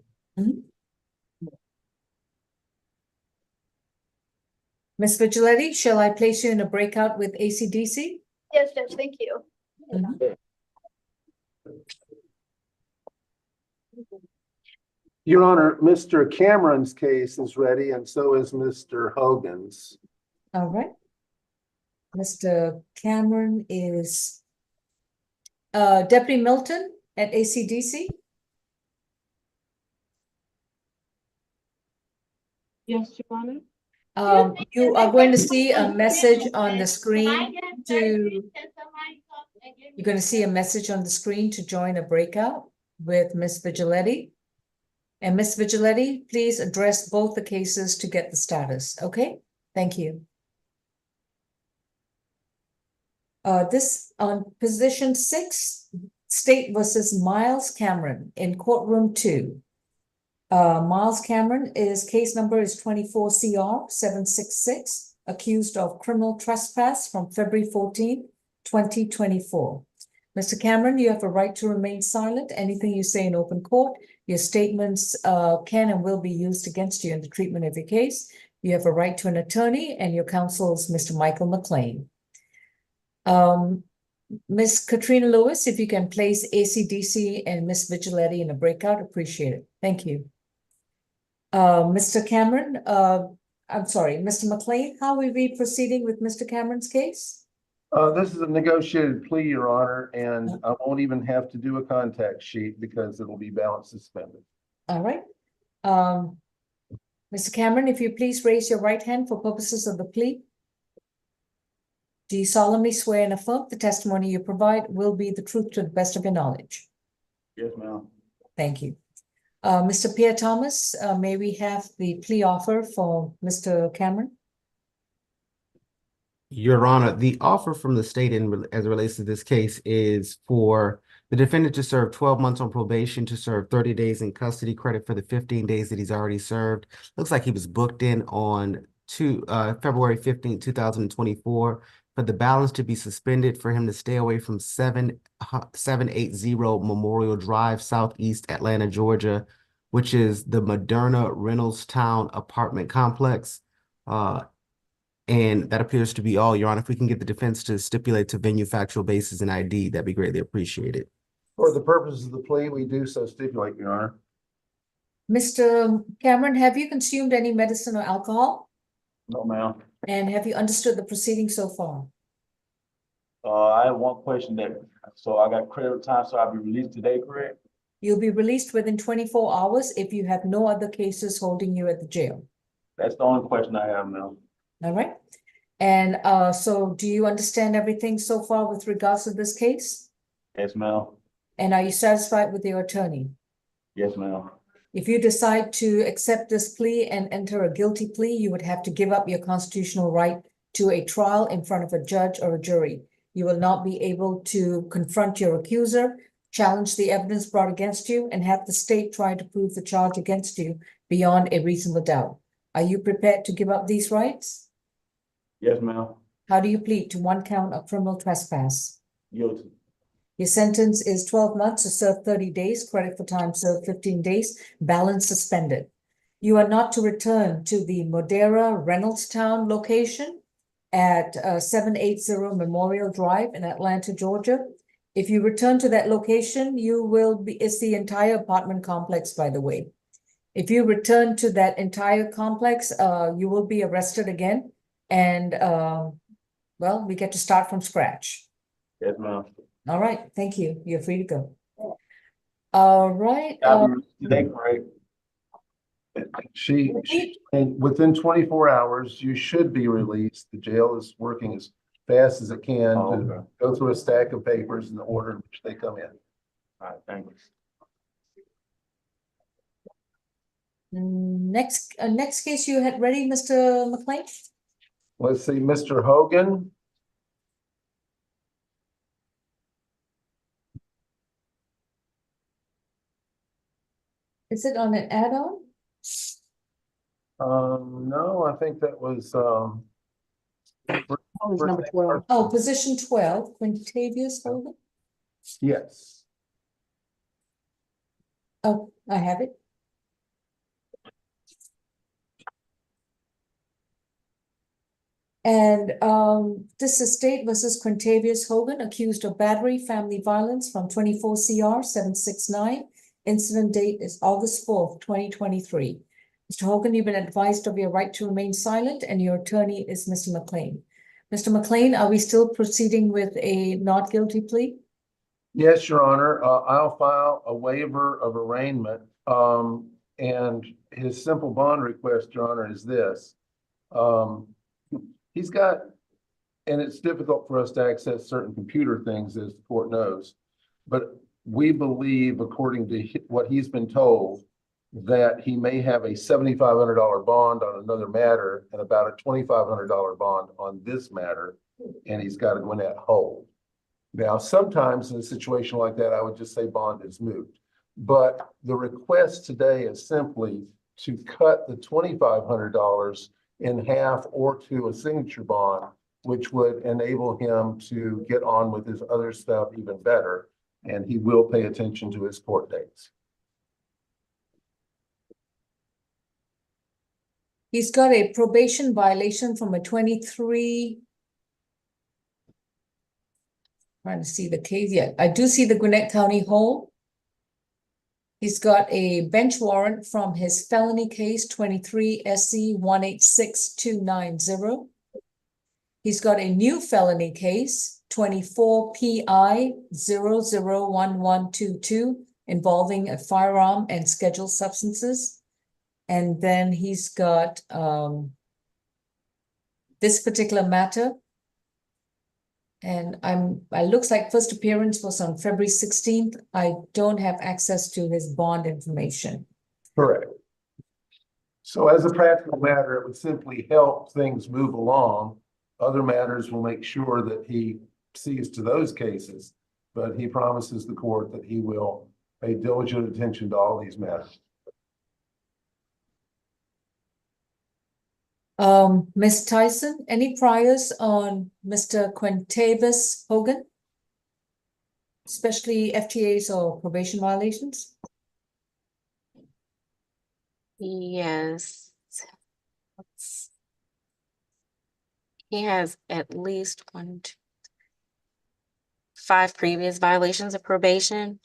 Speaker 3: Ms. Vigiletti, shall I place you in a breakout with ACDC?
Speaker 5: Yes, Judge, thank you.
Speaker 1: Your Honor, Mr. Cameron's case is ready, and so is Mr. Hogan's.
Speaker 3: All right. Mr. Cameron is Deputy Milton at ACDC.
Speaker 4: Yes, Your Honor.
Speaker 3: You are going to see a message on the screen you're going to see a message on the screen to join a breakout with Ms. Vigiletti. And Ms. Vigiletti, please address both the cases to get the status. Okay, thank you. This on position 6, State versus Miles Cameron in courtroom 2. Miles Cameron case number is 24 CR 766, accused of criminal trespass from February 14, 2024. Mr. Cameron, you have a right to remain silent. Anything you say in open court, your statements can and will be used against you in the treatment of your case. You have a right to an attorney, and your counsel is Mr. Michael McLean. Ms. Katrina Lewis, if you can place ACDC and Ms. Vigiletti in a breakout, appreciate it. Thank you. Mr. Cameron, I'm sorry, Mr. McLean, how will we be proceeding with Mr. Cameron's case?
Speaker 1: This is a negotiated plea, Your Honor, and I won't even have to do a contact sheet because it'll be balance suspended.
Speaker 3: All right. Mr. Cameron, if you please raise your right hand for purposes of the plea. Do you solemnly swear and affirm the testimony you provide will be the truth to the best of your knowledge?
Speaker 8: Yes, ma'am.
Speaker 3: Thank you. Mr. Pierre Thomas, may we have the plea offer for Mr. Cameron?
Speaker 10: Your Honor, the offer from the state as it relates to this case is for the defendant to serve 12 months on probation, to serve 30 days in custody, credit for the 15 days that he's already served. Looks like he was booked in on February 15, 2024, for the balance to be suspended, for him to stay away from 780 Memorial Drive, Southeast Atlanta, Georgia, which is the Moderna Reynoldstown apartment complex. And that appears to be all, Your Honor. If we can get the defense to stipulate to venue, factual basis, and ID, that'd be greatly appreciated.
Speaker 1: For the purposes of the plea, we do so stipulate, Your Honor.
Speaker 3: Mr. Cameron, have you consumed any medicine or alcohol?
Speaker 8: No, ma'am.
Speaker 3: And have you understood the proceedings so far?
Speaker 8: I have one question so I got credit time, so I'll be released today, correct?
Speaker 3: You'll be released within 24 hours if you have no other cases holding you at the jail.
Speaker 8: That's the only question I have, ma'am.
Speaker 3: All right. And so do you understand everything so far with regards to this case?
Speaker 8: Yes, ma'am.
Speaker 3: And are you satisfied with your attorney?
Speaker 8: Yes, ma'am.
Speaker 3: If you decide to accept this plea and enter a guilty plea, you would have to give up your constitutional right to a trial in front of a judge or a jury. You will not be able to confront your accuser, challenge the evidence brought against you, and have the state try to prove the charge against you beyond a reasonable doubt. Are you prepared to give up these rights?
Speaker 8: Yes, ma'am.
Speaker 3: How do you plead to one count of criminal trespass?
Speaker 8: Guilty.
Speaker 3: Your sentence is 12 months to serve 30 days, credit for time served 15 days, balance suspended. You are not to return to the Moderna Reynoldstown location at 780 Memorial Drive in Atlanta, Georgia. If you return to that location, you will be, it's the entire apartment complex, by the way. If you return to that entire complex, you will be arrested again. And, well, we get to start from scratch.
Speaker 8: Yes, ma'am.
Speaker 3: All right, thank you. You're free to go. All right.
Speaker 8: Today, correct?
Speaker 1: And within 24 hours, you should be released. The jail is working as fast as it can to go through a stack of papers in the order in which they come in.
Speaker 8: All right, thank you.
Speaker 3: Next case you had ready, Mr. McLean?
Speaker 1: Let's see, Mr. Hogan.
Speaker 3: Is it on an add-on?
Speaker 1: No, I think that was
Speaker 6: number 12.
Speaker 3: Oh, position 12, Quintavious Hogan?
Speaker 1: Yes.
Speaker 3: Oh, I have it. And this is State versus Quintavious Hogan, accused of battery, family violence from 24 CR 769. Incident date is August 4th, 2023. Mr. Hogan, you've been advised of your right to remain silent, and your attorney is Mr. McLean. Mr. McLean, are we still proceeding with a not guilty plea?
Speaker 1: Yes, Your Honor. I'll file a waiver of arraignment. And his simple bond request, Your Honor, is this. He's got, and it's difficult for us to access certain computer things, as the court knows, but we believe, according to what he's been told, that he may have a $7,500 bond on another matter and about a $2,500 bond on this matter, and he's got to go in that hole. Now, sometimes in a situation like that, I would just say bond is moot. But the request today is simply to cut the $2,500 in half or to a signature bond, which would enable him to get on with his other stuff even better. And he will pay attention to his court dates.
Speaker 3: He's got a probation violation from a 23. Trying to see the case yet. I do see the Gwinnett County hold. He's got a bench warrant from his felony case 23 SC 186290. He's got a new felony case, 24 PI 001122, involving a firearm and scheduled substances. And then he's got this particular matter. And it looks like first appearance was on February 16th. I don't have access to his bond information.
Speaker 1: Correct. So as a practical matter, it would simply help things move along. Other matters will make sure that he sees to those cases, but he promises the court that he will pay diligent attention to all these matters.
Speaker 3: Ms. Tyson, any priors on Mr. Quintavis Hogan? Especially FTAs or probation violations?
Speaker 12: Yes. He has at least 5 previous violations of probation.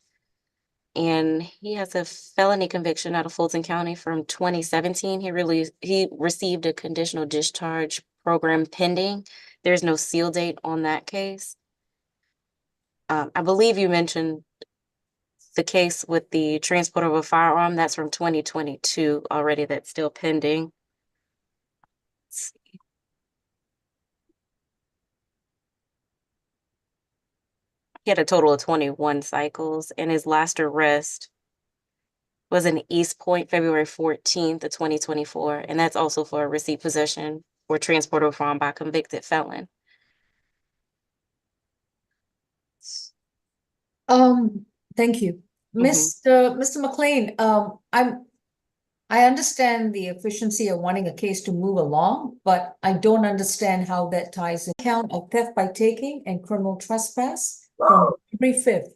Speaker 12: And he has a felony conviction out of Fulton County from 2017. He received a conditional discharge program pending. There's no seal date on that case. I believe you mentioned the case with the transport of a firearm. That's from 2022 already. That's still pending. Let's see. He had a total of 21 cycles, and his last arrest was in East Point, February 14th of 2024, and that's also for receipt, possession, or transport of a firearm by a convicted felon.
Speaker 3: Thank you. Mr. McLean, I understand the efficiency of wanting a case to move along, but I don't understand how that ties in count of theft by taking and criminal trespass from February 5th.